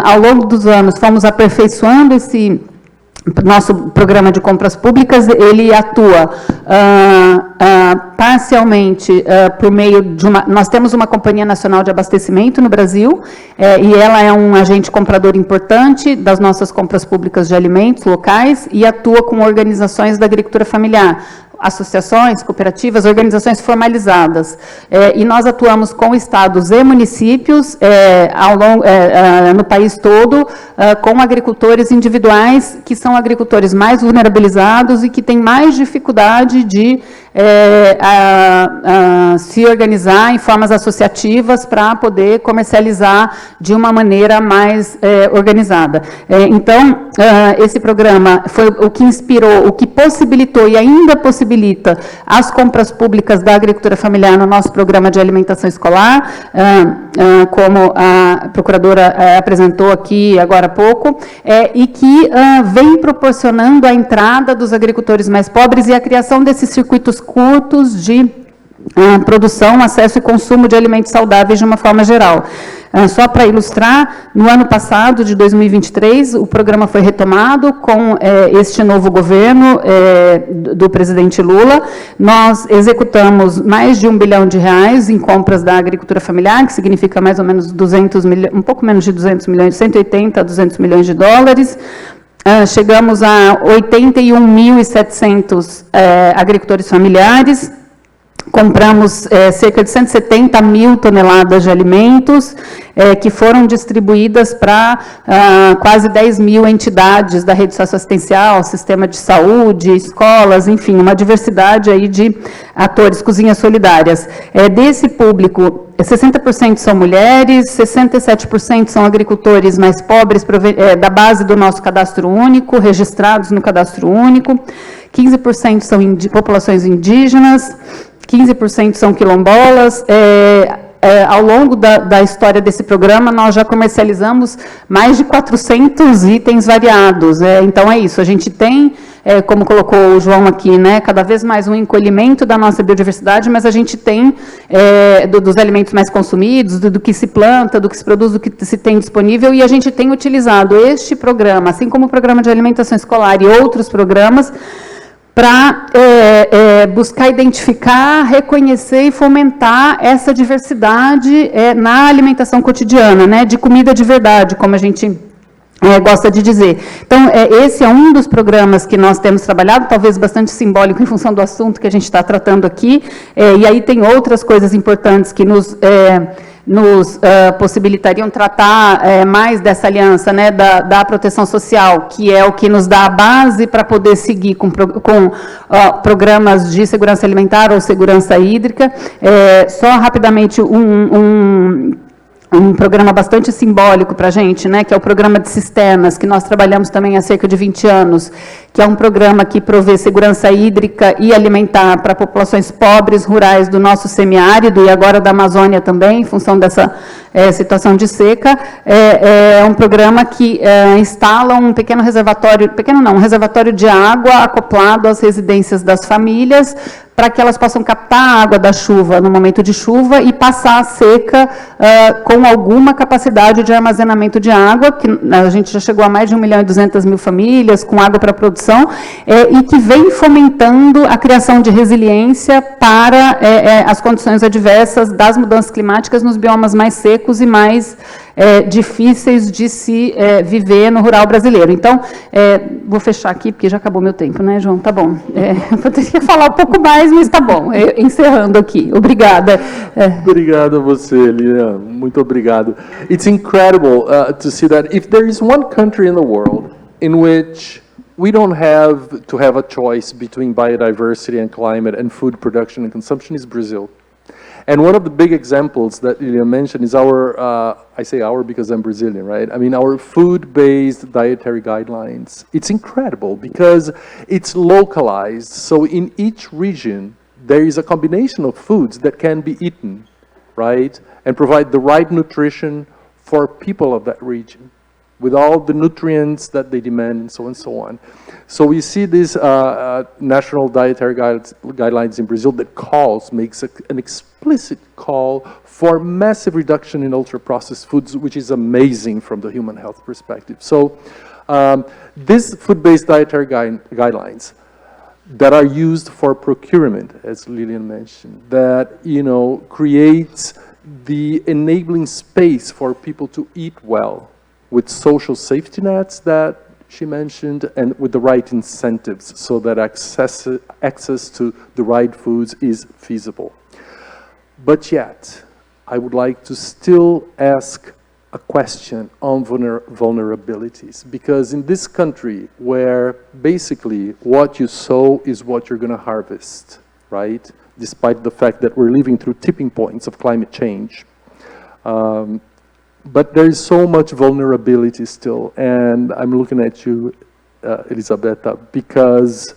Ao longo dos anos, fomos aperfeiçoando esse nosso programa de compras públicas. Ele atua parcialmente por meio de nós temos uma Companhia Nacional de Abastecimento no Brasil, e ela é um agente comprador importante das nossas compras públicas de alimentos locais e atua com organizações da agricultura familiar, associações, cooperativas, organizações formalizadas. E nós atuamos com estados e municípios no país todo, com agricultores individuais, que são agricultores mais vulnerabilizados e que têm mais dificuldade de se organizar em formas associativas para poder comercializar de uma maneira mais organizada. Então, esse programa foi o que inspirou, o que possibilitou e ainda possibilita as compras públicas da agricultura familiar no nosso programa de alimentação escolar, como a procuradora apresentou aqui agora há pouco, e que vem proporcionando a entrada dos agricultores mais pobres e a criação desses circuitos curtos de produção, acesso e consumo de alimentos saudáveis de uma forma geral. Só para ilustrar, no ano passado, de 2023, o programa foi retomado com este novo governo do presidente Lula. Nós executamos mais de R$1 bilhão em compras da agricultura familiar, que significa mais ou menos 200 milhões, um pouco menos de 200 milhões, 180 a 200 milhões de dólares. Chegamos a 81.700 agricultores familiares. Compramos cerca de 170 mil toneladas de alimentos, que foram distribuídas para quase 10 mil entidades da rede socioassistencial, sistema de saúde, escolas, enfim, uma diversidade aí de atores, cozinhas solidárias. Desse público, 60% são mulheres, 67% são agricultores mais pobres, da base do nosso cadastro único, registrados no cadastro único, 15% são populações indígenas, 15% são quilombolas. Ao longo da história desse programa, nós já comercializamos mais de 400 itens variados. Então, é isso. A gente tem, como colocou o João aqui, né, cada vez mais um encolhimento da nossa biodiversidade, mas a gente tem dos alimentos mais consumidos, do que se planta, do que se produz, do que se tem disponível, e a gente tem utilizado este programa, assim como o programa de alimentação escolar e outros programas, para buscar identificar, reconhecer e fomentar essa diversidade na alimentação cotidiana, né, de comida de verdade, como a gente gosta de dizer. Então, esse é um dos programas que nós temos trabalhado, talvez bastante simbólico em função do assunto que a gente está tratando aqui, e aí tem outras coisas importantes que nos possibilitariam tratar mais dessa aliança, né, da proteção social, que é o que nos dá a base para poder seguir com programas de segurança alimentar ou segurança hídrica. Só rapidamente um programa bastante simbólico para a gente, né, que é o programa de cisternas, que nós trabalhamos também há cerca de 20 anos, que é um programa que provê segurança hídrica e alimentar para populações pobres, rurais do nosso semiárido e agora da Amazônia também, em função dessa situação de seca. É um programa que instala um pequeno reservatório, um reservatório de água acoplado às residências das famílias, para que elas possam captar a água da chuva no momento de chuva e passar a seca com alguma capacidade de armazenamento de água, que a gente já chegou a mais de 1.200.000 famílias com água para produção, e que vem fomentando a criação de resiliência para as condições adversas das mudanças climáticas nos biomas mais secos e mais difíceis de se viver no rural brasileiro. Então, vou fechar aqui, porque já acabou meu tempo, né, João? Tá bom. Eu poderia falar um pouco mais, mas tá bom. Encerrando aqui. Obrigada. Obrigado a você, Lilian. Muito obrigado. It's incredible to see that if there is one country in the world in which we don't have to have a choice between biodiversity and climate and food production and consumption is Brazil. And one of the big examples that you mentioned is our, I say our because I'm Brazilian, right? I mean, our food-based dietary guidelines. It's incredible because it's localized. So in each region, there is a combination of foods that can be eaten, right? And provide the right nutrition for people of that region, with all the nutrients that they demand and so on and so on. So we see these national dietary guidelines in Brazil that makes an explicit call for massive reduction in ultra-processed foods, which is amazing from the human health perspective. So these food-based dietary guidelines that are used for procurement, as Lilian mentioned, that, creates the enabling space for people to eat well, with social safety nets that she mentioned, and with the right incentives so that access to the right foods is feasible. But yet, I would like to still ask a question on vulnerabilities, because in this country where basically what you sow is what you're going to harvest, right? Despite the fact that we're living through tipping points of climate change. But there is so much vulnerability still, and I'm looking at you, Elisabetta, because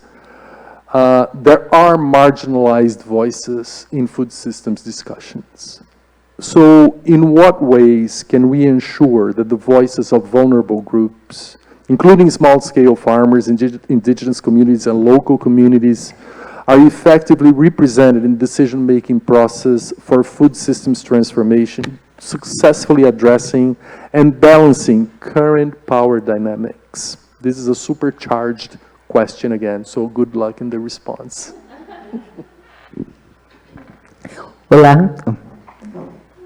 there are marginalized voices in food systems discussions. So in what ways can we ensure that the voices of vulnerable groups, including small-scale farmers, indigenous communities, and local communities, are effectively represented in the decision-making process for food systems transformation, successfully addressing and balancing current power dynamics? This is a supercharged question again, so good luck in the response. Olá,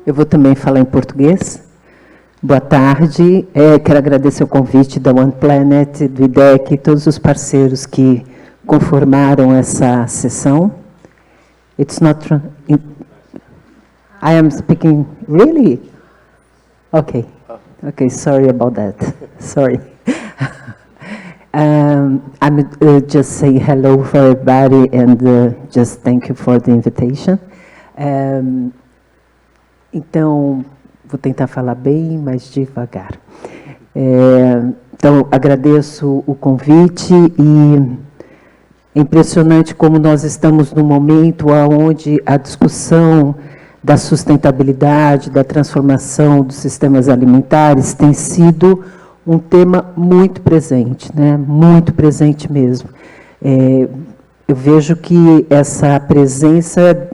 eu vou também falar em português. Boa tarde, quero agradecer o convite da One Planet, do IDEC, todos os parceiros que conformaram essa sessão. It's not... I am speaking, really? Okay, sorry about that, sorry. I'm just saying hello for everybody and just thank you for the invitation. Então, vou tentar falar bem mais devagar. Então, agradeço o convite e é impressionante como nós estamos num momento onde a discussão da sustentabilidade, da transformação dos sistemas alimentares tem sido um tema muito presente, né? Muito presente mesmo. Eu vejo que essa presença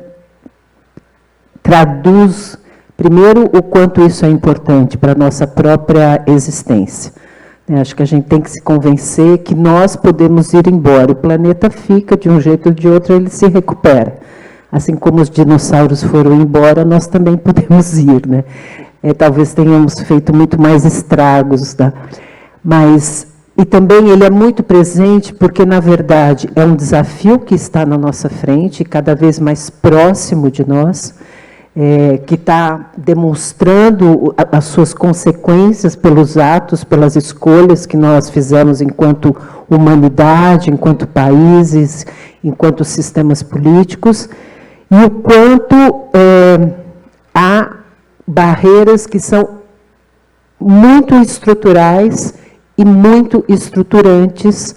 traduz, primeiro, o quanto isso é importante para a nossa própria existência. Acho que a gente tem que se convencer que nós podemos ir embora. O planeta fica, de um jeito ou de outro, ele se recupera. Assim como os dinossauros foram embora, nós também podemos ir, né? Talvez tenhamos feito muito mais estragos, tá? Mas, e também ele é muito presente porque, na verdade, é um desafio que está na nossa frente, cada vez mais próximo de nós, que está demonstrando as suas consequências pelos atos, pelas escolhas que nós fizemos enquanto humanidade, enquanto países, enquanto sistemas políticos, e o quanto há barreiras que são muito estruturais e muito estruturantes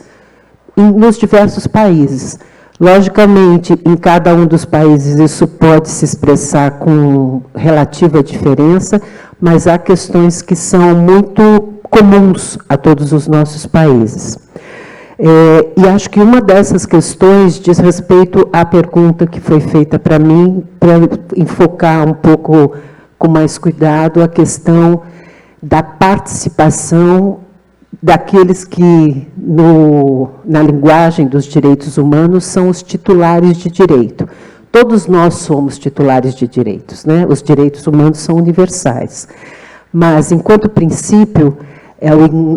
nos diversos países. Logicamente, em cada um dos países isso pode se expressar com relativa diferença, mas há questões que são muito comuns a todos os nossos países. E acho que uma dessas questões diz respeito à pergunta que foi feita para mim, para enfocar um pouco com mais cuidado a questão da participação daqueles que, na linguagem dos direitos humanos, são os titulares de direito. Todos nós somos titulares de direitos, né? Os direitos humanos são universais. Mas, enquanto princípio,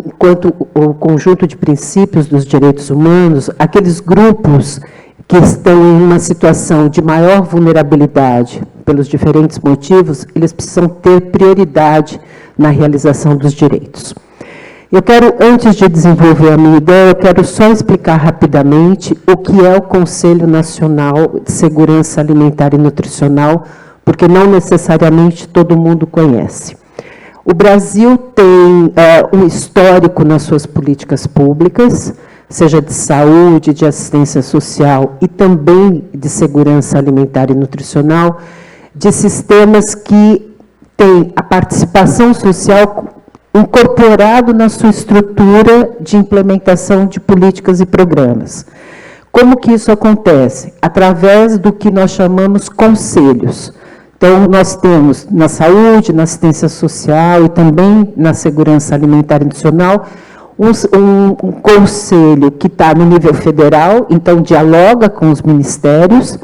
enquanto o conjunto de princípios dos direitos humanos, aqueles grupos que estão em uma situação de maior vulnerabilidade, pelos diferentes motivos, eles precisam ter prioridade na realização dos direitos. Eu quero, antes de desenvolver a minha ideia, eu quero só explicar rapidamente o que é o Conselho Nacional de Segurança Alimentar e Nutricional, porque não necessariamente todo mundo conhece. O Brasil tem um histórico nas suas políticas públicas, seja de saúde, de assistência social e também de segurança alimentar e nutricional, de sistemas que têm a participação social incorporado na sua estrutura de implementação de políticas e programas. Como que isso acontece? Através do que nós chamamos conselhos. Então, nós temos na saúde, na assistência social e também na segurança alimentar e nutricional, um conselho que está no nível federal, então dialoga com os ministérios,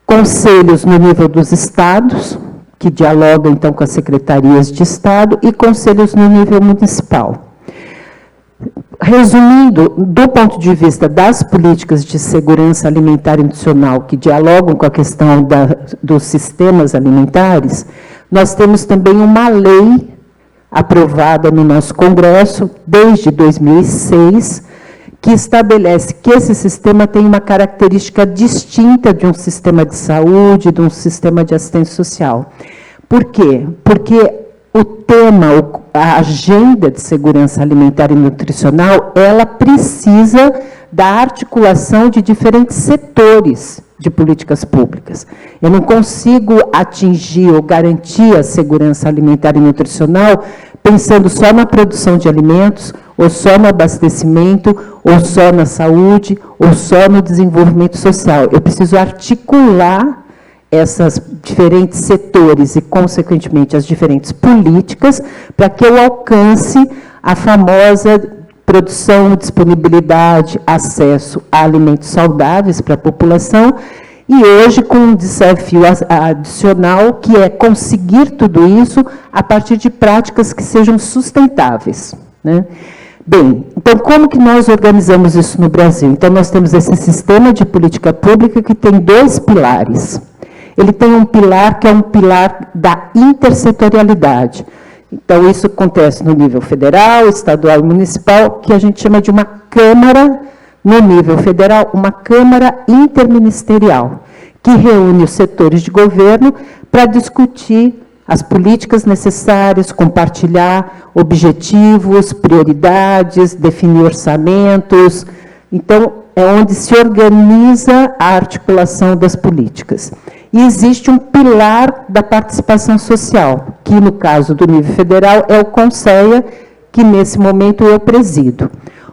conselhos no nível dos estados, que dialoga, então, com as secretarias de Estado, e conselhos no nível municipal. Resumindo, do ponto de vista das políticas de segurança alimentar e nutricional, que dialogam com a questão dos sistemas alimentares, nós temos também uma lei aprovada no nosso Congresso, desde 2006, que estabelece que esse sistema tem uma característica distinta de um sistema de saúde, de um sistema de assistência social. Por quê? Porque o tema, a agenda de segurança alimentar e nutricional, ela precisa da articulação de diferentes setores de políticas públicas. Eu não consigo atingir ou garantir a segurança alimentar e nutricional pensando só na produção de alimentos, ou só no abastecimento, ou só na saúde, ou só no desenvolvimento social. Eu preciso articular esses diferentes setores e, consequentemente, as diferentes políticas para que eu alcance a famosa produção, disponibilidade, acesso a alimentos saudáveis para a população, e hoje com um desafio adicional, que é conseguir tudo isso a partir de práticas que sejam sustentáveis, né? Bem, então, como que nós organizamos isso no Brasil? Então, nós temos esse sistema de política pública que tem dois pilares. Ele tem um pilar que é um pilar da intersetorialidade. Então, isso acontece no nível federal, estadual e municipal, que a gente chama de uma Câmara, no nível federal, uma Câmara interministerial, que reúne os setores de governo para discutir as políticas necessárias, compartilhar objetivos, prioridades, definir orçamentos. Então, é onde se organiza a articulação das políticas. E existe um pilar da participação social, que no caso do nível federal é o CONSEA, que nesse momento eu presido.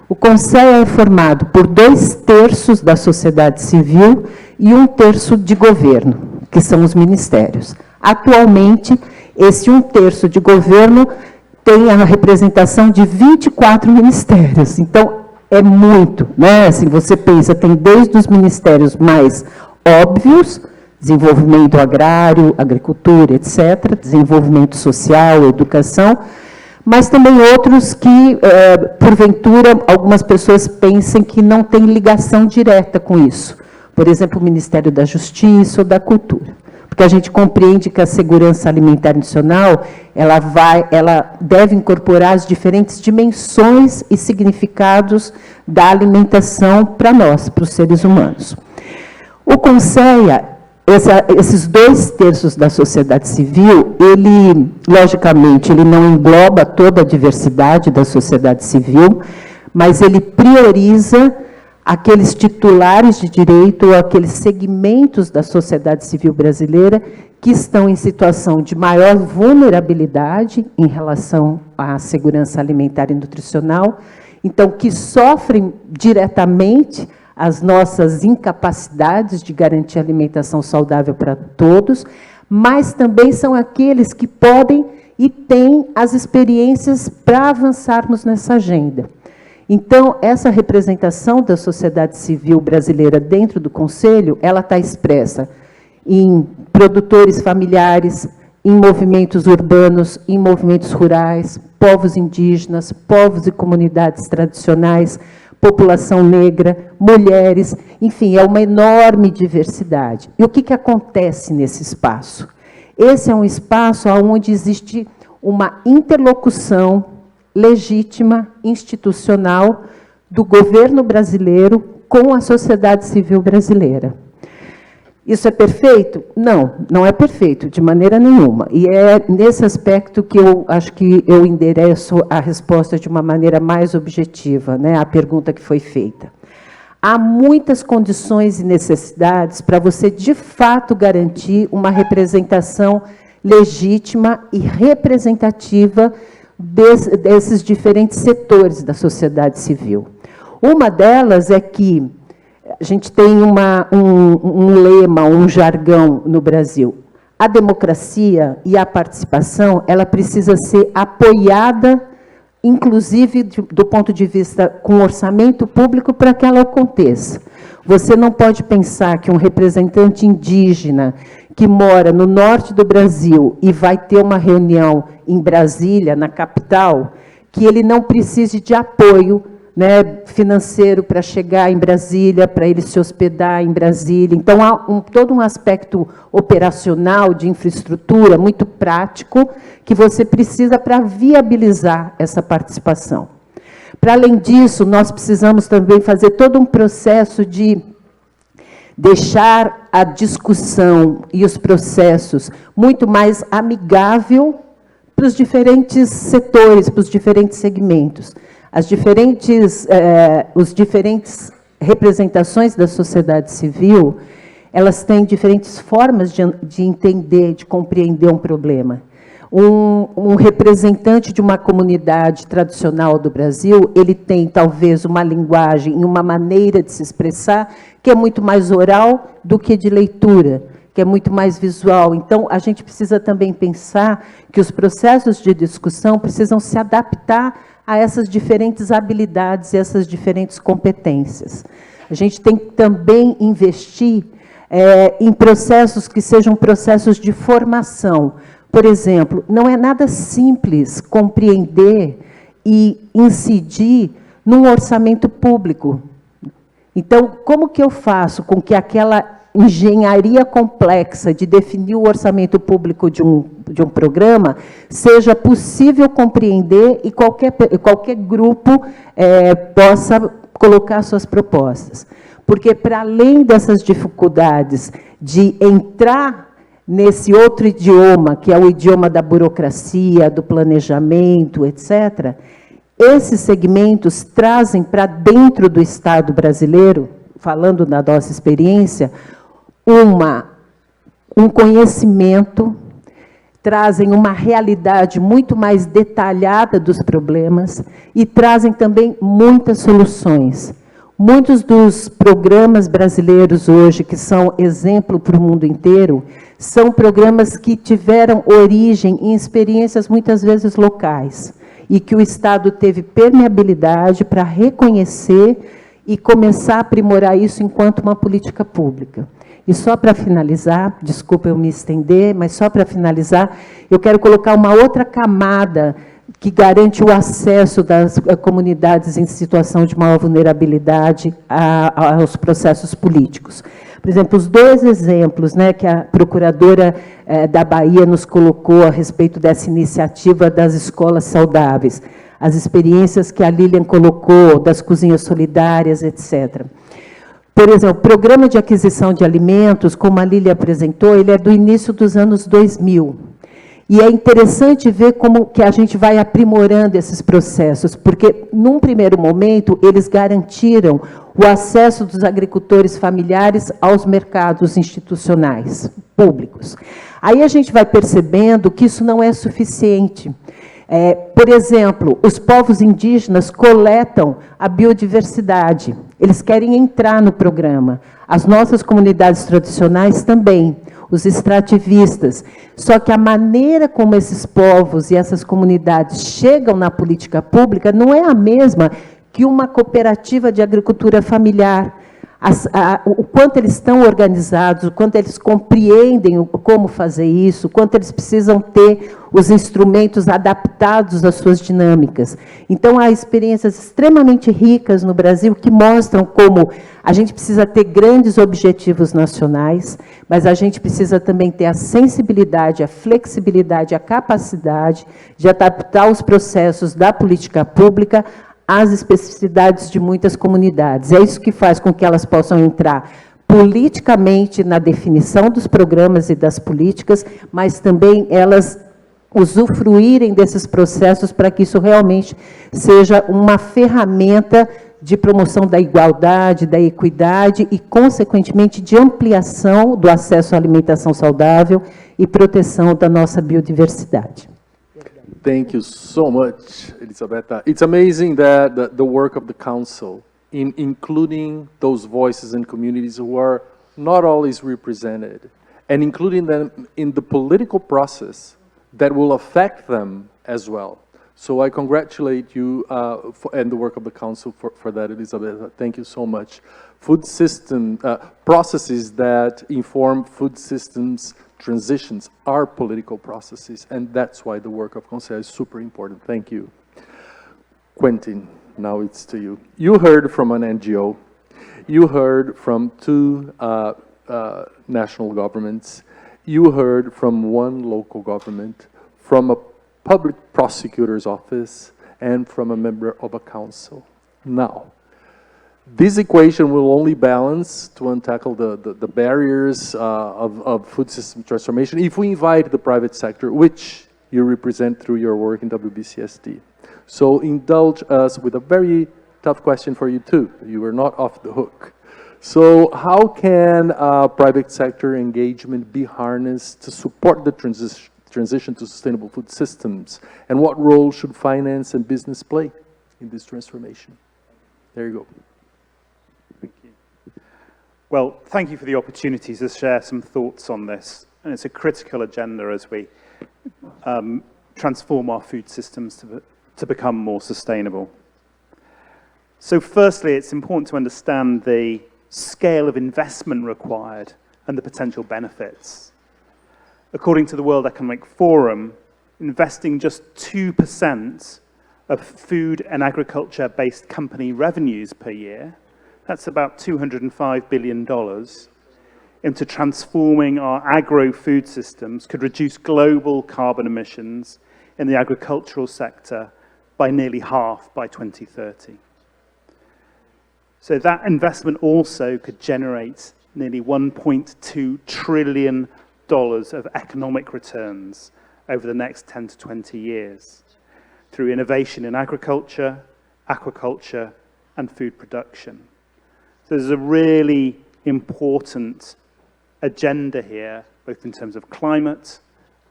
O CONSEA é formado por 2/3 da sociedade civil e 1/3 de governo, que são os ministérios. Atualmente, esse 1/3 de governo tem a representação de 24 ministérios. Então, é muito, né? Assim, você pensa, tem desde os ministérios mais óbvios, desenvolvimento agrário, agricultura, etc., desenvolvimento social, educação, mas também outros que, porventura, algumas pessoas pensem que não tem ligação direta com isso. Por exemplo, o Ministério da Justiça ou da Cultura. Porque a gente compreende que a segurança alimentar nacional, ela deve incorporar as diferentes dimensões e significados da alimentação para nós, para os seres humanos. O CONSEA, esses 2/3 da sociedade civil, ele, logicamente, ele não engloba toda a diversidade da sociedade civil, mas ele prioriza aqueles titulares de direito, ou aqueles segmentos da sociedade civil brasileira que estão em situação de maior vulnerabilidade em relação à segurança alimentar e nutricional, então, que sofrem diretamente as nossas incapacidades de garantir alimentação saudável para todos, mas também são aqueles que podem e têm as experiências para avançarmos nessa agenda. Então, essa representação da sociedade civil brasileira dentro do Conselho, ela está expressa em produtores familiares, em movimentos urbanos, em movimentos rurais, povos indígenas, povos e comunidades tradicionais, população negra, mulheres, enfim, é uma enorme diversidade. E o que acontece nesse espaço? Esse é um espaço onde existe uma interlocução legítima, institucional, do governo brasileiro com a sociedade civil brasileira. Isso é perfeito? Não, não é perfeito, de maneira nenhuma. E é nesse aspecto que eu acho que eu endereço a resposta de uma maneira mais objetiva, né, à pergunta que foi feita. Há muitas condições e necessidades para você, de fato, garantir uma representação legítima e representativa desses diferentes setores da sociedade civil. Uma delas é que a gente tem um lema, um jargão no Brasil. A democracia e a participação, ela precisa ser apoiada, inclusive do ponto de vista com orçamento público, para que ela aconteça. Você não pode pensar que um representante indígena que mora no norte do Brasil e vai ter uma reunião em Brasília, na capital, que ele não precise de apoio, né, financeiro para chegar em Brasília, para ele se hospedar em Brasília. Então, há todo um aspecto operacional de infraestrutura muito prático que você precisa para viabilizar essa participação. Para além disso, nós precisamos também fazer todo um processo de deixar a discussão e os processos muito mais amigável para os diferentes setores, para os diferentes segmentos. Os diferentes representações da sociedade civil, elas têm diferentes formas de entender, de compreender um problema. Um representante de uma comunidade tradicional do Brasil, ele tem, talvez, uma linguagem e uma maneira de se expressar que é muito mais oral do que de leitura, que é muito mais visual. Então, a gente precisa também pensar que os processos de discussão precisam se adaptar a essas diferentes habilidades e essas diferentes competências. A gente tem que também investir em processos que sejam processos de formação. Por exemplo, não é nada simples compreender e incidir num orçamento público. Então, como que eu faço com que aquela engenharia complexa de definir o orçamento público de um programa seja possível compreender e qualquer grupo possa colocar suas propostas? Porque, para além dessas dificuldades de entrar nesse outro idioma, que é o idioma da burocracia, do planejamento, etc., esses segmentos trazem para dentro do Estado brasileiro, falando da nossa experiência, um conhecimento, trazem uma realidade muito mais detalhada dos problemas e trazem também muitas soluções. Muitos dos programas brasileiros hoje, que são exemplo para o mundo inteiro, são programas que tiveram origem em experiências muitas vezes locais, e que o Estado teve permeabilidade para reconhecer e começar a aprimorar isso enquanto uma política pública. E só para finalizar, desculpa eu me estender, mas só para finalizar, eu quero colocar uma outra camada que garante o acesso das comunidades em situação de maior vulnerabilidade aos processos políticos. Por exemplo, os dois exemplos, né, que a procuradora da Bahia nos colocou a respeito dessa iniciativa das escolas saudáveis, as experiências que a Lilian colocou, das cozinhas solidárias, etc. Por exemplo, o programa de aquisição de alimentos, como a Lilian apresentou, ele é do início dos anos 2000. E é interessante ver como que a gente vai aprimorando esses processos, porque, num primeiro momento, eles garantiram o acesso dos agricultores familiares aos mercados institucionais, públicos. Aí a gente vai percebendo que isso não é suficiente. Por exemplo, os povos indígenas coletam a biodiversidade, eles querem entrar no programa. As nossas comunidades tradicionais também, os extrativistas. Só que a maneira como esses povos e essas comunidades chegam na política pública não é a mesma que uma cooperativa de agricultura familiar. O quanto eles estão organizados, o quanto eles compreendem como fazer isso, o quanto eles precisam ter os instrumentos adaptados às suas dinâmicas. Então, há experiências extremamente ricas no Brasil que mostram como a gente precisa ter grandes objetivos nacionais, mas a gente precisa também ter a sensibilidade, a flexibilidade, a capacidade de adaptar os processos da política pública às especificidades de muitas comunidades. É isso que faz com que elas possam entrar politicamente na definição dos programas e das políticas, mas também elas usufruírem desses processos para que isso realmente seja uma ferramenta de promoção da igualdade, da equidade e, consequentemente, de ampliação do acesso à alimentação saudável e proteção da nossa biodiversidade. Thank you so much, Elisabetta. It's amazing that the work of the Council, in including those voices and communities who are not always represented, and including them in the political process that will affect them as well. So I congratulate you and the work of the Council for that, Elisabetta. Thank you so much. Food system, processes that inform food systems transitions are political processes, and that's why the work of Conselho is super important. Thank you. Quentin, now it's to you. You heard from an NGO. You heard from two national governments. You heard from one local government, from a public prosecutor's office, and from a member of a council. Now, this equation will only balance to untackle the barriers of food system transformation if we invite the private sector, which you represent through your work in WBCSD. So indulge us with a very tough question for you too. You are not off the hook. So how can private sector engagement be harnessed to support the transition to sustainable food systems? And what role should finance and business play in this transformation? There you go. Well, thank you for the opportunity to share some thoughts on this. And it's a critical agenda as we transform our food systems to become more sustainable. So firstly, it's important to understand the scale of investment required and the potential benefits. According to the World Economic Forum, investing just 2% of food and agriculture-based company revenues per year, that's about $205 billion, into transforming our agro-food systems could reduce global carbon emissions in the agricultural sector by nearly half by 2030. So that investment also could generate nearly $1.2 trillion of economic returns over the next 10 to 20 years through innovation in agriculture, aquaculture, and food production. So there's a really important agenda here, both in terms of climate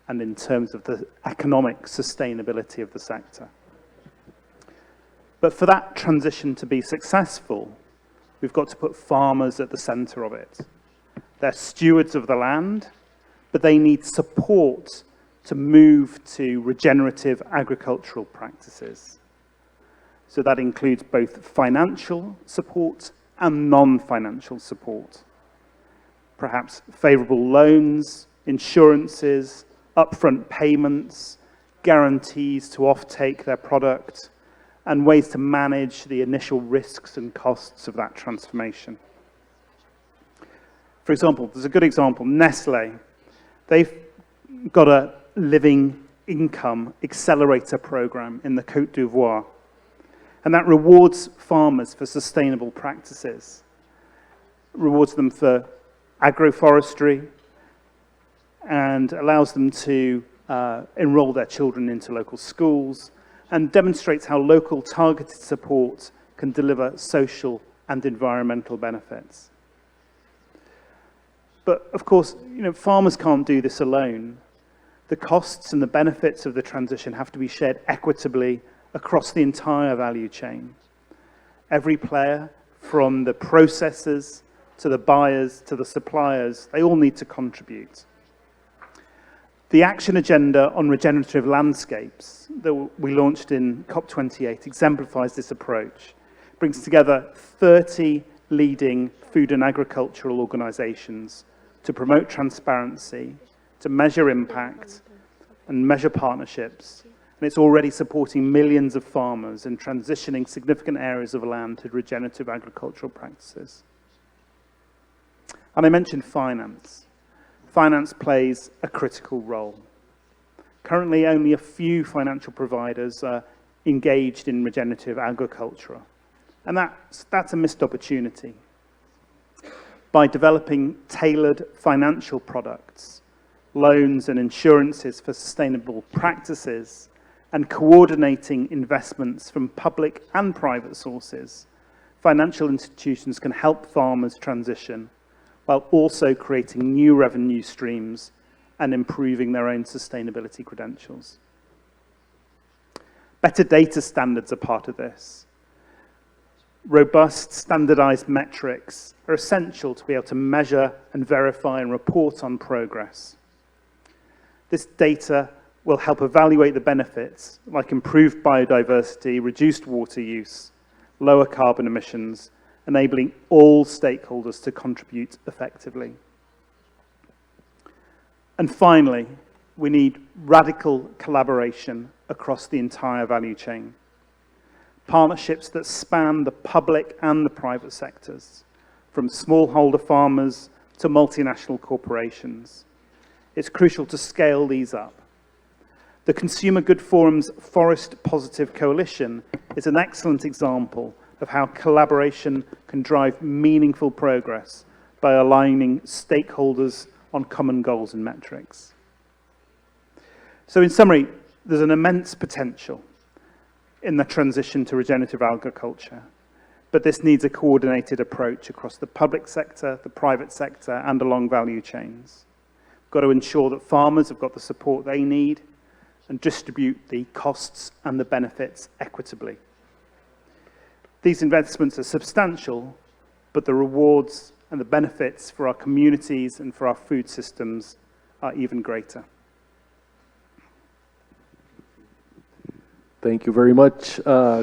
and in terms of the economic sustainability of the sector. But for that transition to be successful, we've got to put farmers at the center of it. They're stewards of the land, but they need support to move to regenerative agricultural practices. So that includes both financial support and non-financial support. Perhaps favorable loans, insurances, upfront payments, guarantees to offtake their product, and ways to manage the initial risks and costs of that transformation. For example, there's a good example, Nestle. They've got a living income accelerator program in the Côte d'Ivoire, and that rewards farmers for sustainable practices. It rewards them for agroforestry and allows them to enroll their children into local schools, and demonstrates how local targeted support can deliver social and environmental benefits. But of course, farmers can't do this alone. The costs and the benefits of the transition have to be shared equitably across the entire value chain. Every player, from the processors to the buyers to the suppliers, they all need to contribute. The action agenda on regenerative landscapes that we launched in COP28 exemplifies this approach. It brings together 30 leading food and agricultural organizations to promote transparency, to measure impact, and measure partnerships. And it's already supporting millions of farmers in transitioning significant areas of land to regenerative agricultural practices. And I mentioned finance. Finance plays a critical role. Currently, only a few financial providers are engaged in regenerative agriculture, and that's a missed opportunity. By developing tailored financial products, loans and insurances for sustainable practices, and coordinating investments from public and private sources, financial institutions can help farmers transition while also creating new revenue streams and improving their own sustainability credentials. Better data standards are part of this. Robust, standardized metrics are essential to be able to measure and verify and report on progress. This data will help evaluate the benefits, like improved biodiversity, reduced water use, lower carbon emissions, enabling all stakeholders to contribute effectively. And finally, we need radical collaboration across the entire value chain. Partnerships that span the public and the private sectors, from smallholder farmers to multinational corporations. It's crucial to scale these up. The Consumer Good Forum's Forest Positive Coalition is an excellent example of how collaboration can drive meaningful progress by aligning stakeholders on common goals and metrics. So in summary, there's an immense potential in the transition to regenerative agriculture, but this needs a coordinated approach across the public sector, the private sector, and along value chains. We've got to ensure that farmers have got the support they need and distribute the costs and the benefits equitably. These investments are substantial, but the rewards and the benefits for our communities and for our food systems are even greater. Thank you very much,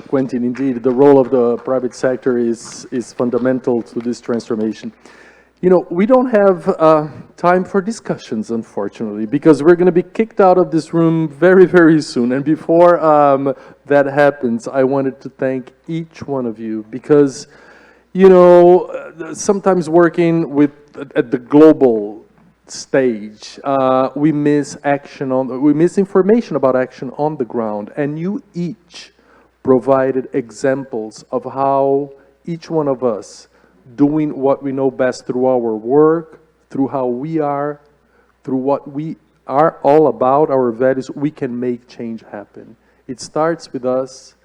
Quentin. Indeed, the role of the private sector is fundamental to this transformation. We don't have time for discussions, unfortunately, because we're going to be kicked out of this room very, very soon. And before that happens, I wanted to thank each one of you because, sometimes working at the global stage, we miss information about action on the ground, and you each provided examples of how each one of us doing what we know best through our work, through how we are, through what we are all about, our values, we can make change happen. It starts with us,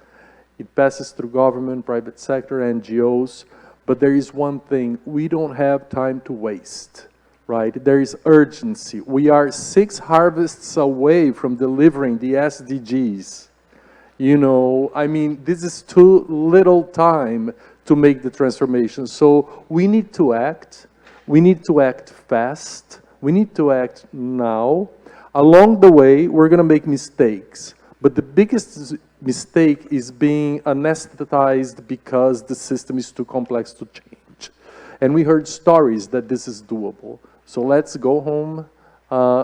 it passes through government, private sector, NGOs, but there is one thing, we don't have time to waste. Right? There is urgency. We are 6 harvests away from delivering the SDGs. You know, I mean, this is too little time to make the transformation. So we need to act. We need to act fast. We need to act now. Along the way, we're going to make mistakes. But the biggest mistake is being anesthetized because the system is too complex to change. And we heard stories that this is doable. So let's go home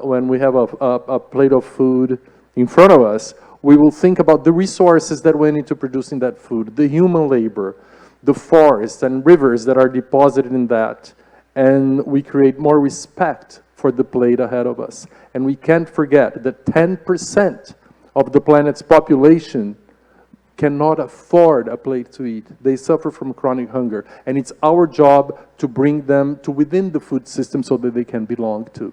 when we have a plate of food in front of us. We will think about the resources that went into producing that food, the human labor, the forests and rivers that are deposited in that. And we create more respect for the plate ahead of us. And we can't forget that 10% of the planet's population cannot afford a plate to eat. They suffer from chronic hunger. And it's our job to bring them to within the food system so that they can belong to.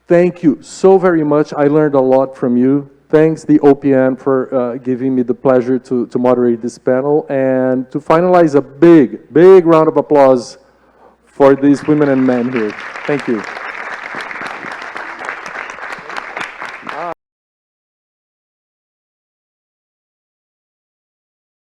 Thank you so very much. I learned a lot from you. Thanks, the OPN, for giving me the pleasure to moderate this panel. And to finalize, a big round of applause for these women and men here. Thank you.